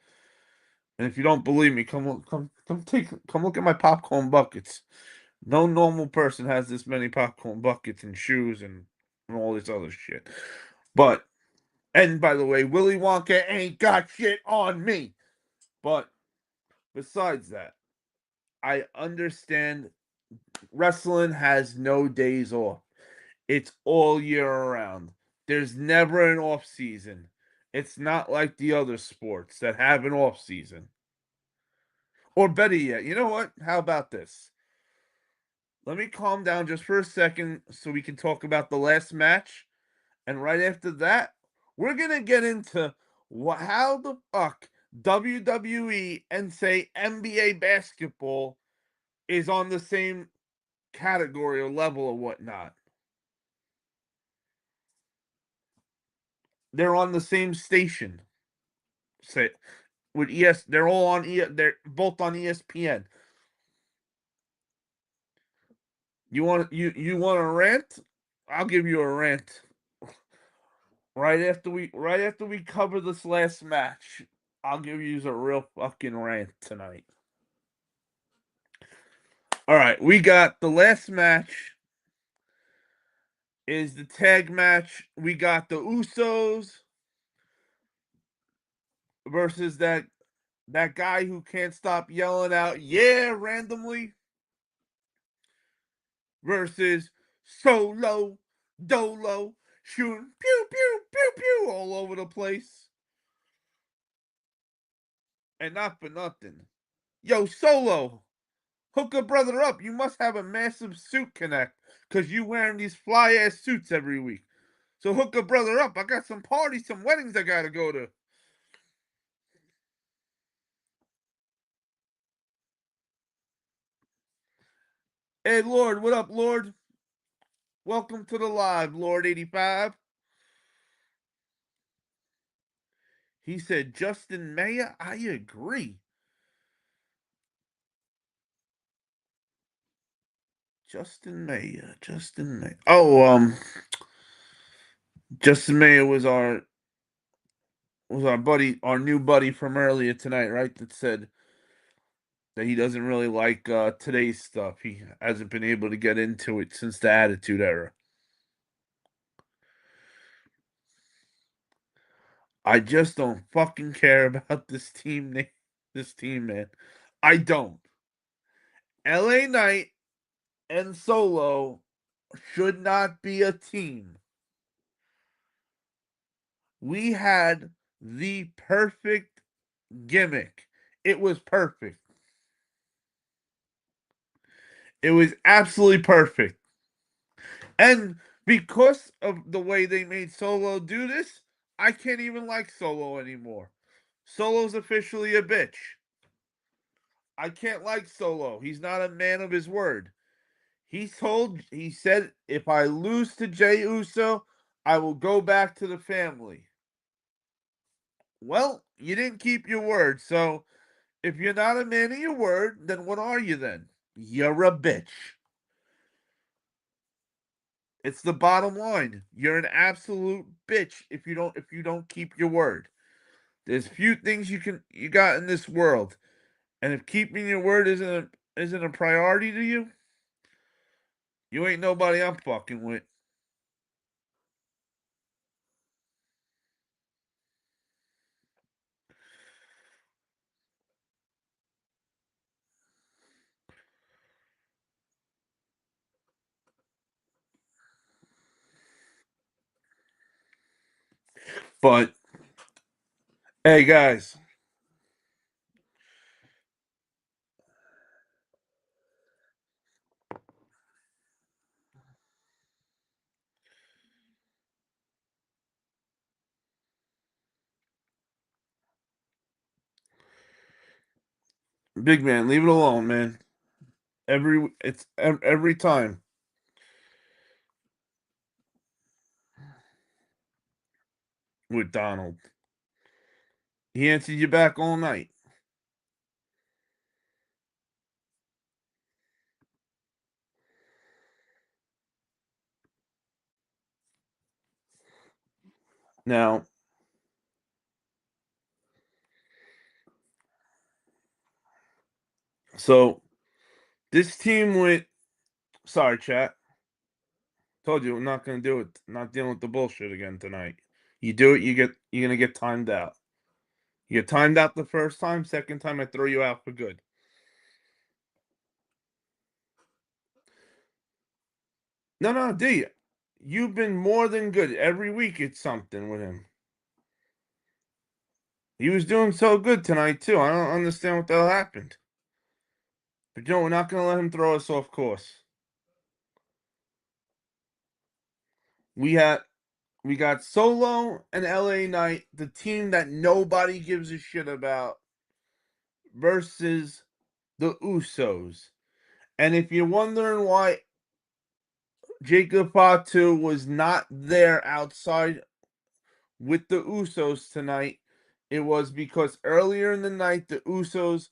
And if you don't believe me, come look at my popcorn buckets. No normal person has this many popcorn buckets and shoes and all this other shit. But and by the way, Willy Wonka ain't got shit on me. But besides that, I understand wrestling has no days off. It's all year around. There's never an off season. It's not like the other sports that have an off season. Or better yet, you know what? How about this? Let me calm down just for a second so we can talk about the last match. And right after that, we're going to get into how the fuck WWE and, say, NBA basketball is on the same category or level or whatnot. They're on the same station. Say with they're all on they're both on ESPN. You want a rant? I'll give you a rant. Right after we cover this last match, I'll give you a real fucking rant tonight. All right, we got the last match is the tag match. We got the Usos versus that guy who can't stop yelling out "yeah" randomly versus Solo Dolo shooting pew pew pew pew all over the place. And not for nothing. Yo, Solo, hook a brother up. You must have a massive suit connect because you wearing these fly ass suits every week. So hook a brother up. I got some parties, some weddings I gotta go to. Hey Lord, what up, Lord? Welcome to the live, Lord 85. He said Justin Maya. I agree. Justin Maya. Justin Maya. Oh, Justin Maya was our buddy, our new buddy from earlier tonight, right? That said that he doesn't really like today's stuff. He hasn't been able to get into it since the Attitude Era. I just don't fucking care about this team, this team, man. I don't. LA Knight and Solo should not be a team. We had the perfect gimmick. It was perfect. It was absolutely perfect. And because of the way they made Solo do this, I can't even like Solo anymore. Solo's officially a bitch. I can't like Solo. He's not a man of his word. He said, if I lose to Jey Uso, I will go back to the family. Well, you didn't keep your word, so if you're not a man of your word, then what are you then? You're a bitch. It's the bottom line. You're an absolute bitch if you don't keep your word. There's few things you got in this world, and if keeping your word isn't a priority to you, you ain't nobody I'm fucking with. But hey guys, big man, leave it alone, man. Every time with Donald. He answered you back all night. Now, so this team went Sorry, chat. Told you I'm not gonna do it. Not dealing with the bullshit again tonight. You do it, you're gonna get timed out. You get timed out the first time, second time I throw you out for good. No, no, do you? You've been more than good. Every week it's something with him. He was doing so good tonight too. I don't understand what the hell happened. But you know, we're not gonna let him throw us off course. We had we got Solo and LA Knight, the team that nobody gives a shit about, versus the Usos. And if you're wondering why Jacob Fatu was not there outside with the Usos tonight, it was because earlier in the night the Usos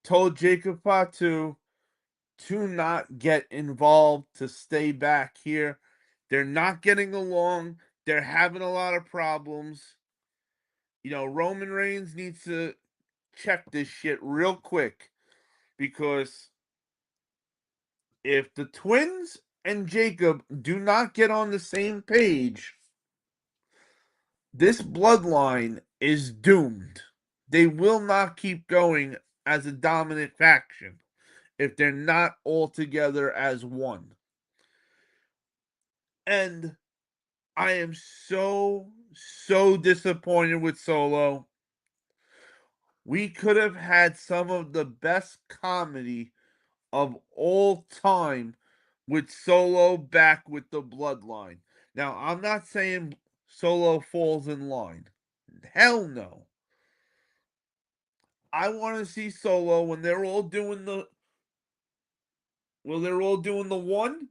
told Jacob Fatu to not get involved, to stay back here. They're not getting along. They're having a lot of problems. You know, Roman Reigns needs to check this shit real quick because if the twins and Jacob do not get on the same page, this bloodline is doomed. They will not keep going as a dominant faction if they're not all together as one. And I am so disappointed with Solo. We could have had some of the best comedy of all time with Solo back with the bloodline. Now, I'm not saying Solo falls in line. Hell no. I want to see Solo when they're all doing the one,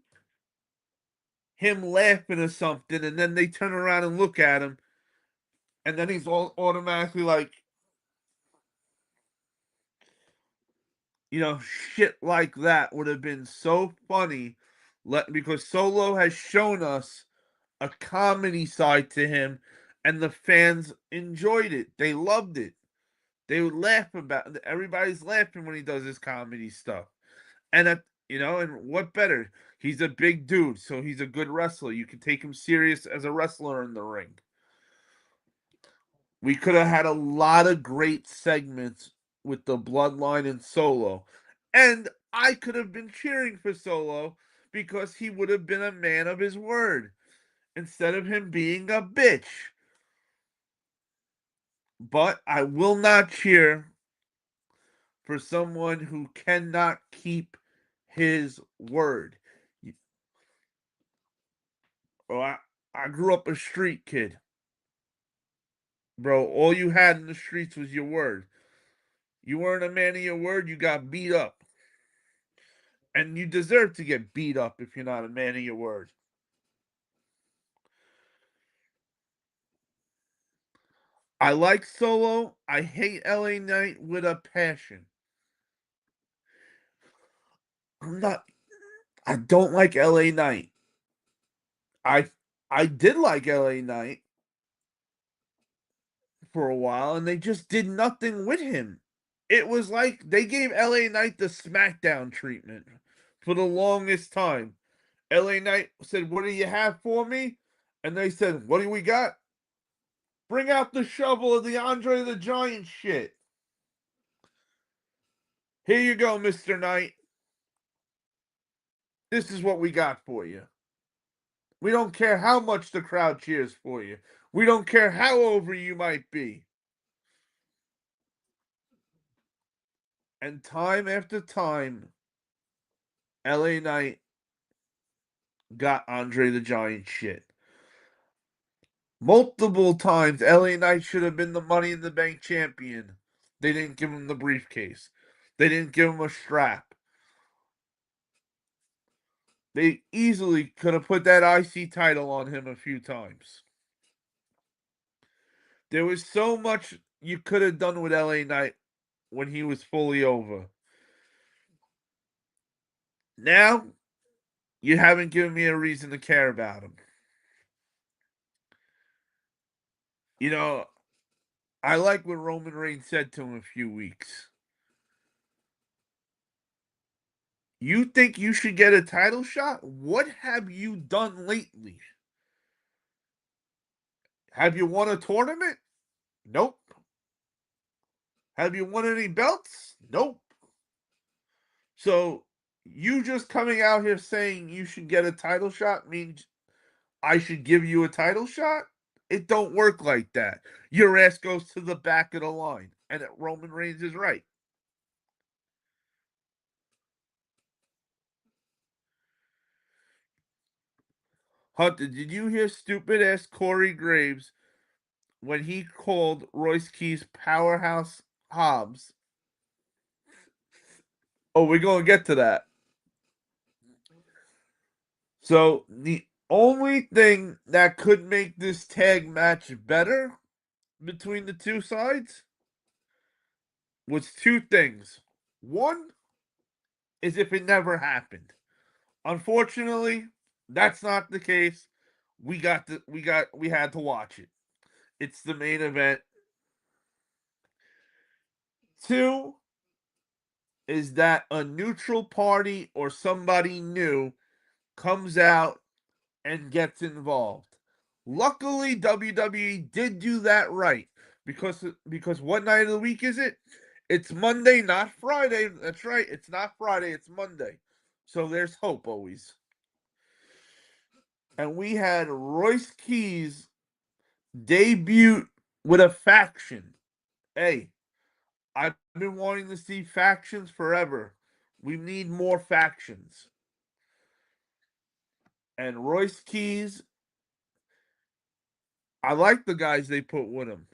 him laughing or something, and then they turn around and look at him, and then he's all automatically like, you know, shit like that would have been so funny. Because Solo has shown us a comedy side to him, and the fans enjoyed it. They loved it. They would laugh about it. Everybody's laughing when he does his comedy stuff. And and what better? He's a big dude, so he's a good wrestler. You can take him serious as a wrestler in the ring. We could have had a lot of great segments with the bloodline and Solo. And I could have been cheering for Solo because he would have been a man of his word instead of him being a bitch. But I will not cheer for someone who cannot keep his word. Oh, I grew up a street kid. Bro, all you had in the streets was your word. You weren't a man of your word, you got beat up. And you deserve to get beat up if you're not a man of your word. I like Solo. I hate LA Knight with a passion. I'm not I don't like LA Knight. I I did like LA Knight for a while and they just did nothing with him. It was like they gave LA Knight the SmackDown treatment for the longest time. LA Knight said, "What do you have for me?" And they said, "What do we got? Bring out the shovel of the Andre the Giant shit. Here you go, Mr. Knight. This is what we got for you. We don't care how much the crowd cheers for you. We don't care how over you might be." And time after time, LA Knight got Andre the Giant shit. Multiple times, LA Knight should have been the Money in the Bank champion. They didn't give him the briefcase. They didn't give him a strap. They easily could have put that IC title on him a few times. There was so much you could have done with LA Knight when he was fully over. Now, you haven't given me a reason to care about him. You know, I like what Roman Reigns said to him a few weeks. You think you should get a title shot? What have you done lately? Have you won a tournament? Nope. Have you won any belts? Nope. So you just coming out here saying you should get a title shot means I should give you a title shot? It don't work like that. Your ass goes to the back of the line, and Roman Reigns is right. Hunter, did you hear stupid ass Corey Graves when he called Royce Keys powerhouse Hobbs? Oh, we're gonna get to that. So the only thing that could make this tag match better between the two sides was two things. One is if it never happened. Unfortunately, that's not the case. We had to watch it. It's the main event. Two is that a neutral party or somebody new comes out and gets involved. Luckily, WWE did do that right because what night of the week is it? It's Monday, not Friday. That's right. It's not Friday. It's Monday. So there's hope always. And we had Royce Keys debut with a faction. Hey, I've been wanting to see factions forever. We need more factions. And Royce Keys, I like the guys they put with him.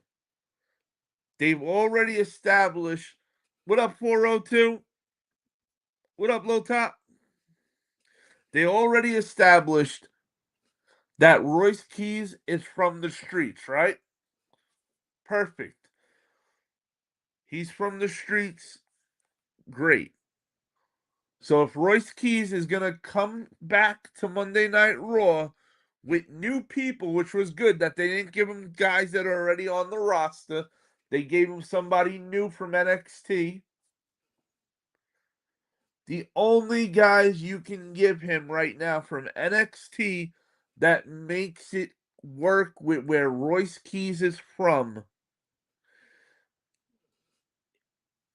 They've already established. What up, 402? What up, Low Top? They already established that Royce Keys is from the streets, right? Perfect. He's from the streets. Great. So if Royce Keys is going to come back to Monday Night Raw with new people, which was good that they didn't give him guys that are already on the roster, they gave him somebody new from NXT. The only guys you can give him right now from NXT that makes it work with where Royce Keys is from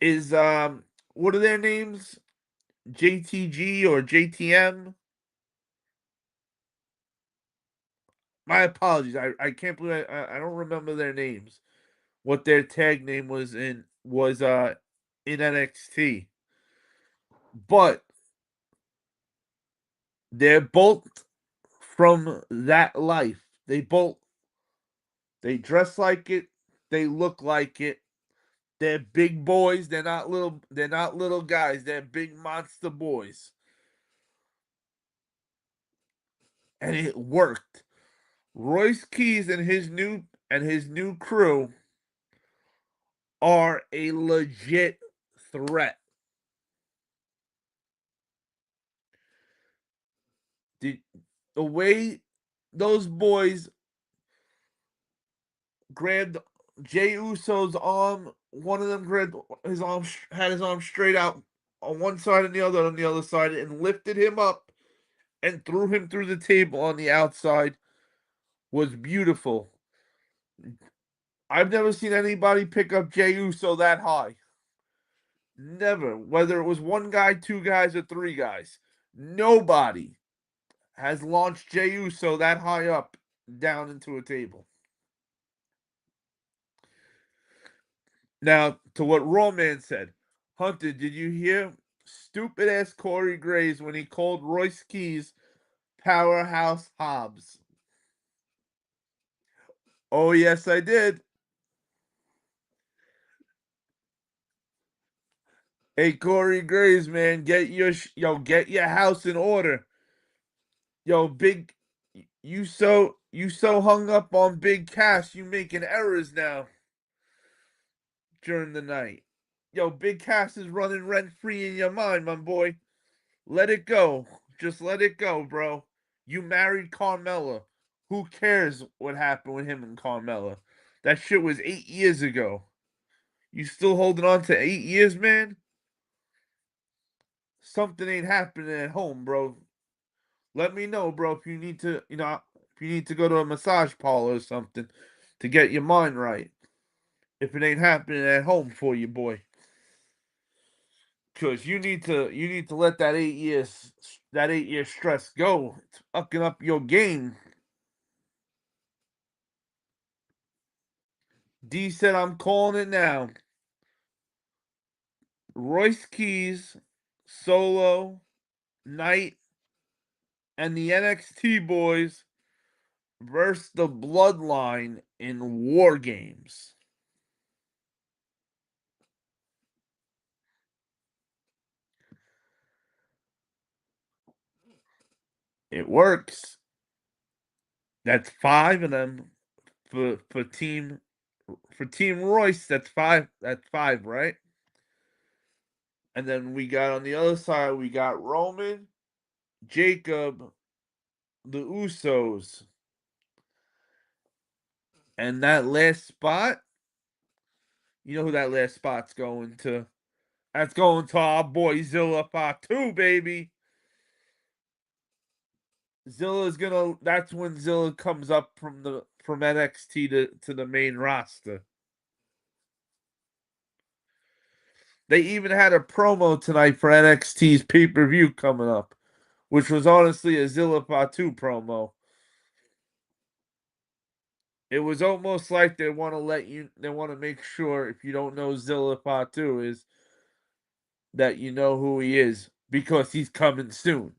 is what are their names? JTG or JTM? My apologies. I can't believe I don't remember their names. What their tag name was in NXT. But they're both from that life. They dress like it, they look like it. They're big boys. They're not little guys. They're big monster boys. And it worked. Royce Keys and his new crew are a legit threat. The, the way those boys grabbed Jey Uso's arm, one of them grabbed his arm, had his arm straight out on one side and the other on the other side, and lifted him up and threw him through the table on the outside was beautiful. I've never seen anybody pick up Jey Uso that high. Never. Whether it was one guy, two guys, or three guys. Nobody has launched Jey Uso that high up down into a table. Now, to what Raw Man said, Hunter, did you hear stupid ass Corey Graves when he called Royce Keys Powerhouse Hobbs? Oh, yes, I did. Hey, Corey Graves, man, get your house in order. Yo, big, you so hung up on Big Cass, you making errors now during the night. Yo, Big Cass is running rent free in your mind, my boy. Let it go. Just let it go, bro. You married Carmella. Who cares what happened with him and Carmella? That shit was 8 years ago. You still holding on to 8 years, man? something ain't happening at home, bro. Let me know, bro, if you need to, if you need to go to a massage parlor or something to get your mind right. If it ain't happening at home for you, boy. Cause you need to let that 8 year stress go. It's fucking up your game. D said I'm calling it now. Royce Keys, Solo, Knight, and the NXT boys versus the Bloodline in War Games. It works. That's 5 of them for Team Royce. That's 5. That's 5, right? And then we got on the other side, we got Roman, Jacob, the Usos, and that last spot. You know who that last spot's going to? That's going to our boy Zilla Fatu, baby. Zilla's gonna. That's when Zilla comes up from NXT to the main roster. They even had a promo tonight for NXT's pay-per-view coming up, which was honestly a Zilla Fatu promo. It was almost like they want to make sure if you don't know Zilla Fatu is that you know who he is because he's coming soon.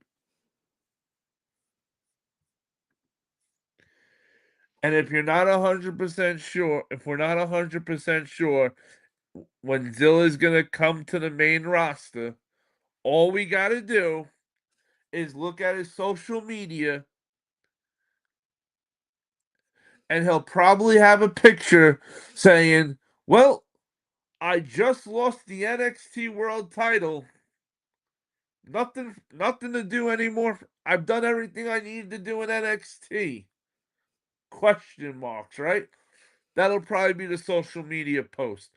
And if you're not 100% sure, if we're not 100% sure when Zilla's going to come to the main roster, all we got to do is look at his social media and he'll probably have a picture saying, "Well, I just lost the NXT World Title. Nothing to do anymore. I've done everything I needed to do in NXT." Question marks, right? That'll probably be the social media post.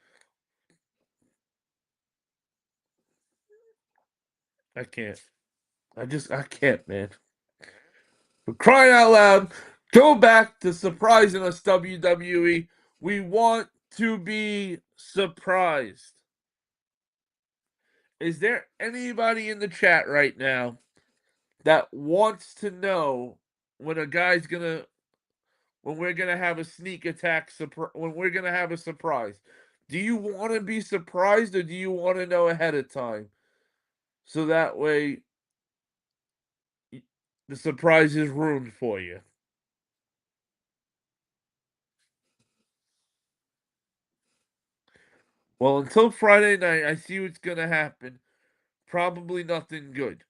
I can't. I can't, man. For crying out loud, go back to surprising us, WWE. We want to be surprised. Is there anybody in the chat right now that wants to know when a guy's gonna when we're gonna have a sneak attack when we're gonna have a surprise? Do you want to be surprised or do you want to know ahead of time so that way the surprise is ruined for you? Well, until Friday night, I see what's gonna happen. Probably nothing good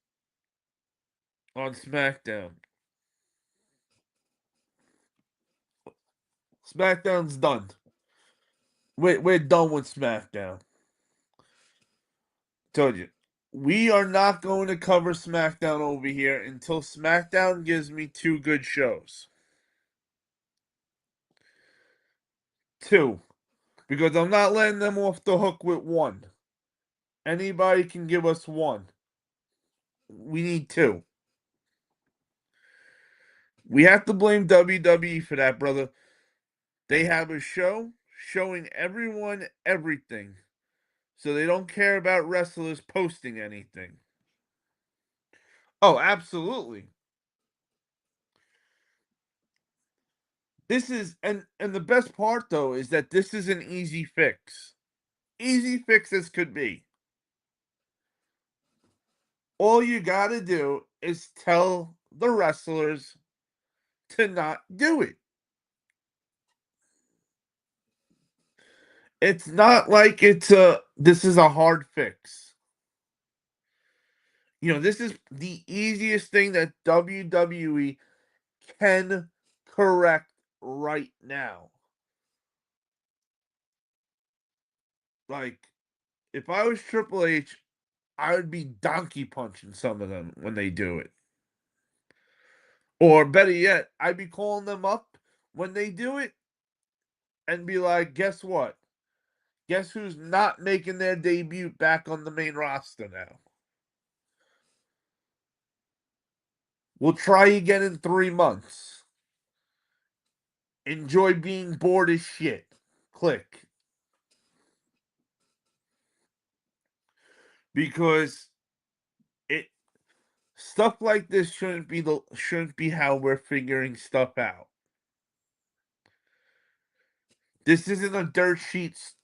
on SmackDown. SmackDown's done. We're done with SmackDown. Told you. We are not going to cover SmackDown over here until SmackDown gives me 2 good shows. 2. Because I'm not letting them off the hook with 1. Anybody can give us 1. We need 2. We have to blame WWE for that, brother. They have a show showing everyone everything. So they don't care about wrestlers posting anything. Oh, absolutely. This is and the best part though is that this is an easy fix. Easy fix as could be. All you got to do is tell the wrestlers to not do it. It's not like this is a hard fix. This is the easiest thing that WWE can correct right now. Like, if I was Triple H, I would be donkey punching some of them when they do it. Or better yet, I'd be calling them up when they do it and be like, guess what? Guess who's not making their debut back on the main roster now? We'll try again in 3 months. Enjoy being bored as shit. Click. Because it stuff like this shouldn't be how we're figuring stuff out. This isn't a dirt sheets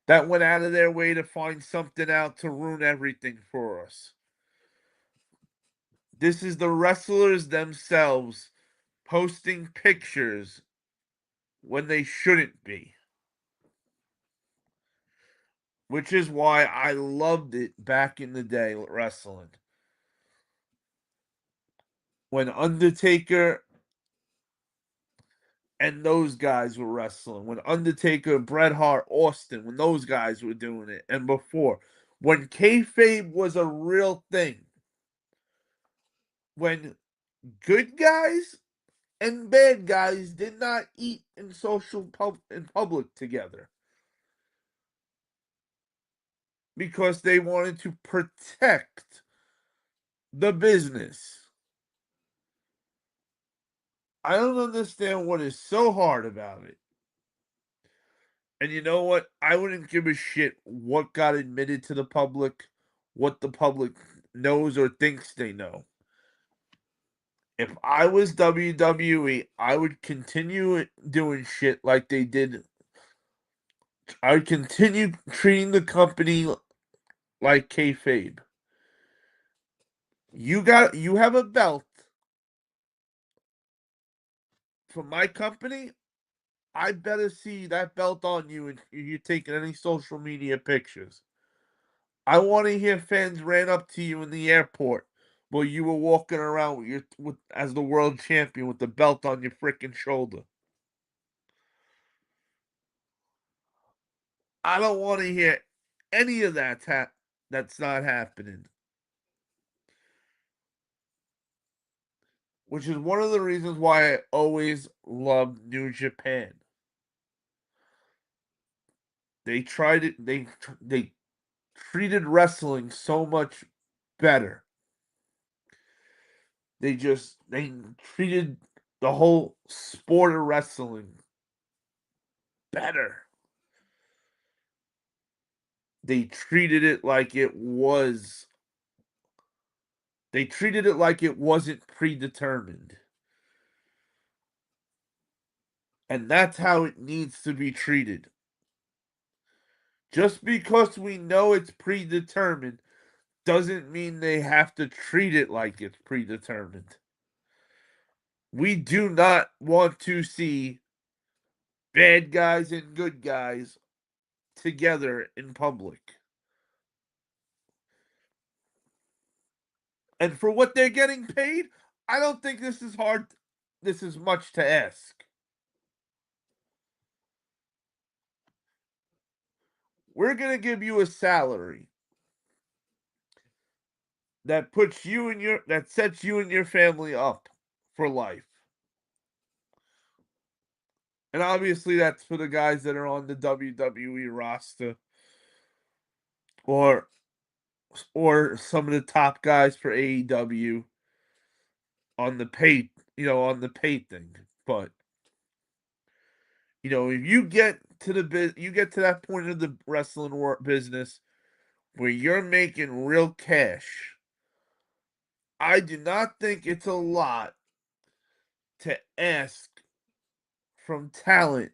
that went out of their way to find something out to ruin everything for us. This is the wrestlers themselves posting pictures when they shouldn't be. Which is why I loved it back in the day, wrestling. When Undertaker and those guys were wrestling. When Undertaker, Bret Hart, Austin, when those guys were doing it. And before. When kayfabe was a real thing. When good guys and bad guys did not eat in in public together. Because they wanted to protect the business. I don't understand what is so hard about it. And you know what? I wouldn't give a shit what got admitted to the public, what the public knows or thinks they know. If I was WWE, I would continue doing shit like they did. I would continue treating the company like kayfabe. You have a belt from my company. I better see that belt on you if you're taking any social media pictures. I want to hear fans ran up to you in the airport while you were walking around as the world champion with the belt on your freaking shoulder. I don't want to hear any of that's not happening. Which is one of the reasons why I always loved New Japan. They tried it. They treated wrestling so much better. They treated the whole sport of wrestling better. They treated it like it was. They treated it like it wasn't predetermined. And that's how it needs to be treated. Just because we know it's predetermined doesn't mean they have to treat it like it's predetermined. We do not want to see bad guys and good guys together in public. And for what they're getting paid, I don't think this is hard. This is much to ask. We're going to give you a salary that sets you and your family up for life. And obviously that's for the guys that are on the WWE roster or some of the top guys for AEW on the pay thing. But if you get to that point of the wrestling business where you're making real cash, I do not think it's a lot to ask from talent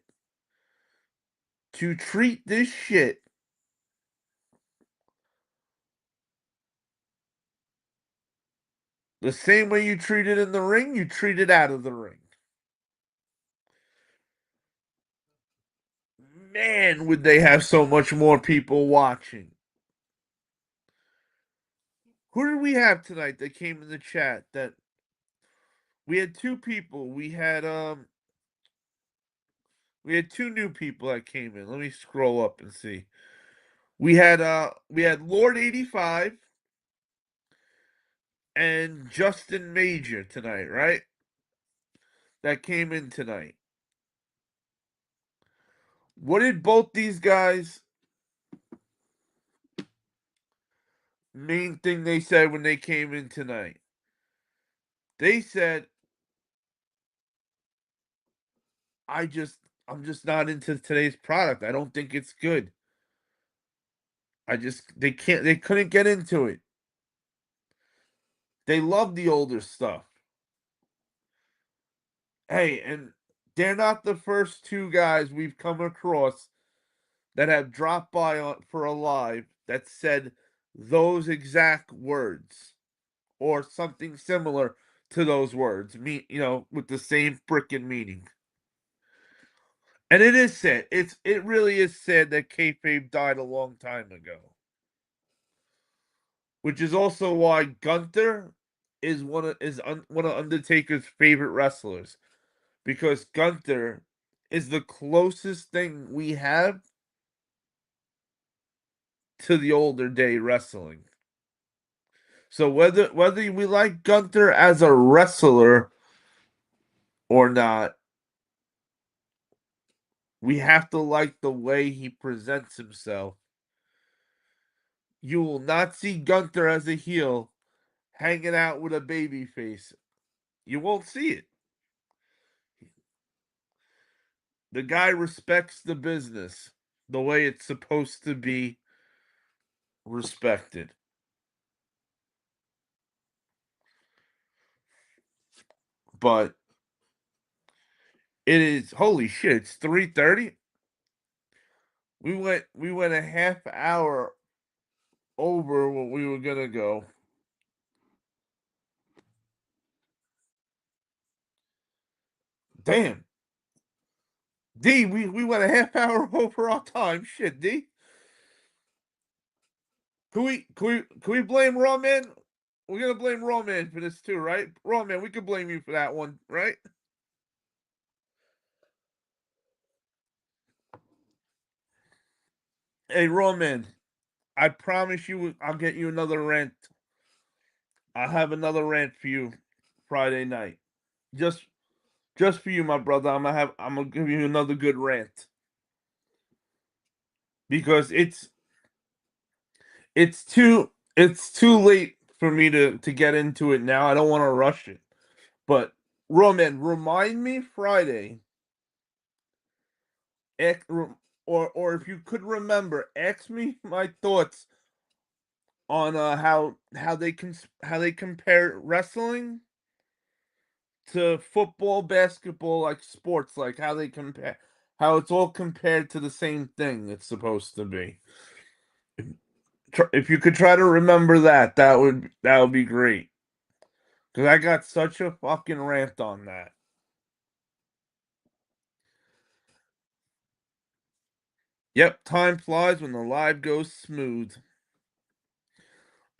to treat this shit the same way you treat it in the ring, you treat it out of the ring. Man, would they have so much more people watching. Who did we have tonight that came in the chat? That we had two people. We had two new people that came in. Let me scroll up and see. We had Lord 85 and Justin Major tonight, right? That came in tonight. What did both these guys main thing they said when they came in tonight? They said, I'm just not into today's product. I don't think it's good. They couldn't get into it. They love the older stuff. Hey, and they're not the first two guys we've come across that have dropped by for a live that said those exact words or something similar to those words, with the same frickin' meaning. And it is sad. It really is sad that kayfabe died a long time ago. Which is also why Gunther is one of Undertaker's favorite wrestlers, because Gunther is the closest thing we have to the older day wrestling. So whether we like Gunther as a wrestler or not, we have to like the way he presents himself. You will not see Gunther as a heel hanging out with a baby face. You won't see it. The guy respects the business the way it's supposed to be respected. But it is holy shit, it's 3:30. We went a half hour over what we were gonna go. Damn. D, we went a half hour over our time. Shit, D. Can we blame Raw Man? We're gonna blame Raw Man for this too, right? Raw Man, we could blame you for that one, right? Hey, Raw Man, I promise you I'll get you another rant. I'll have another rant for you Friday night. Just just for you, my brother. I'm gonna give you another good rant. Because it's too late for me to get into it now. I don't want to rush it. But Roman, remind me Friday, or if you could remember, ask me my thoughts on how they compare wrestling to football, basketball, like sports, like how it's all compared to the same thing it's supposed to be. If you could try to remember that, that would be great. Because I got such a fucking rant on that. Yep, time flies when the live goes smooth.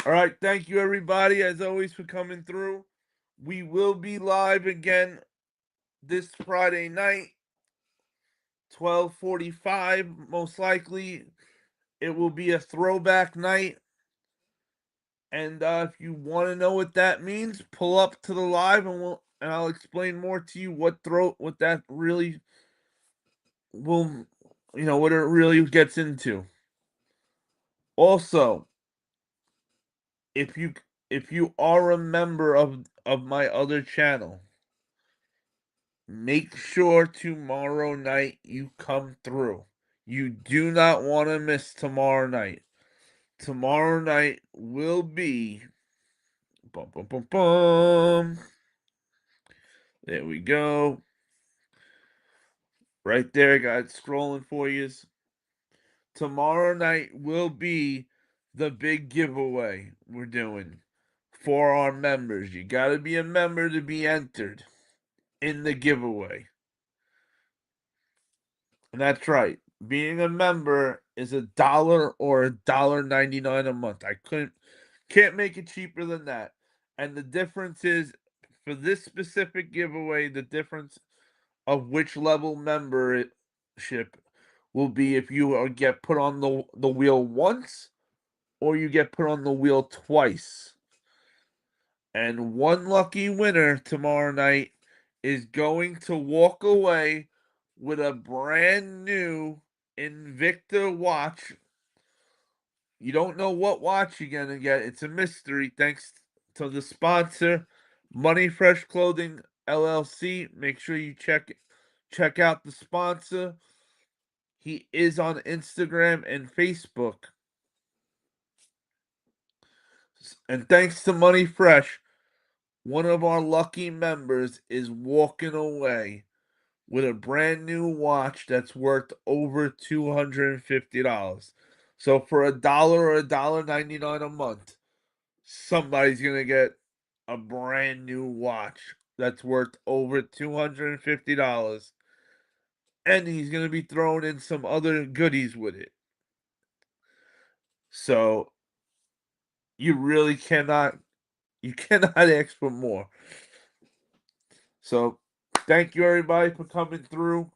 All right, thank you everybody as always for coming through. We will be live again this Friday night, 12:45 most likely. It will be a throwback night. And if you want to know what that means, pull up to the live and I'll explain more to you what that really will what it really gets into. Also, if you are a member of my other channel, make sure tomorrow night you come through. You do not want to miss tomorrow night. Tomorrow night will be bum, bum, bum, bum. There we go. Right there, I got it scrolling for you. Tomorrow night will be the big giveaway we're doing for our members. You got to be a member to be entered in the giveaway. And that's right. Being a member is $1 or $1.99 a month. Can't make it cheaper than that. And the difference is for this specific giveaway, the difference of which level membership will be if you get put on the wheel once or you get put on the wheel twice. And one lucky winner tomorrow night is going to walk away with a brand new Invicta watch. You don't know what watch you're going to get. It's a mystery thanks to the sponsor, Money Fresh Clothing LLC. Make sure you check out the sponsor. He is on Instagram and Facebook. And thanks to Money Fresh, one of our lucky members is walking away with a brand new watch that's worth over $250. So for $1 or $1.99 a month, somebody's gonna get a brand new watch that's worth over $250, and he's gonna be throwing in some other goodies with it. So you really cannot ask for more. So thank you everybody for coming through.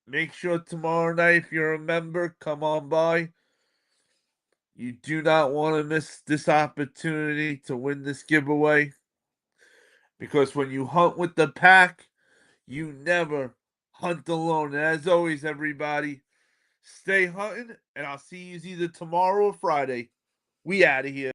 Make sure tomorrow night, if you're a member, come on by. You do not want to miss this opportunity to win this giveaway, because when you hunt with the pack, you never hunt alone. And as always, everybody, stay hunting, and I'll see you either tomorrow or Friday. We out of here.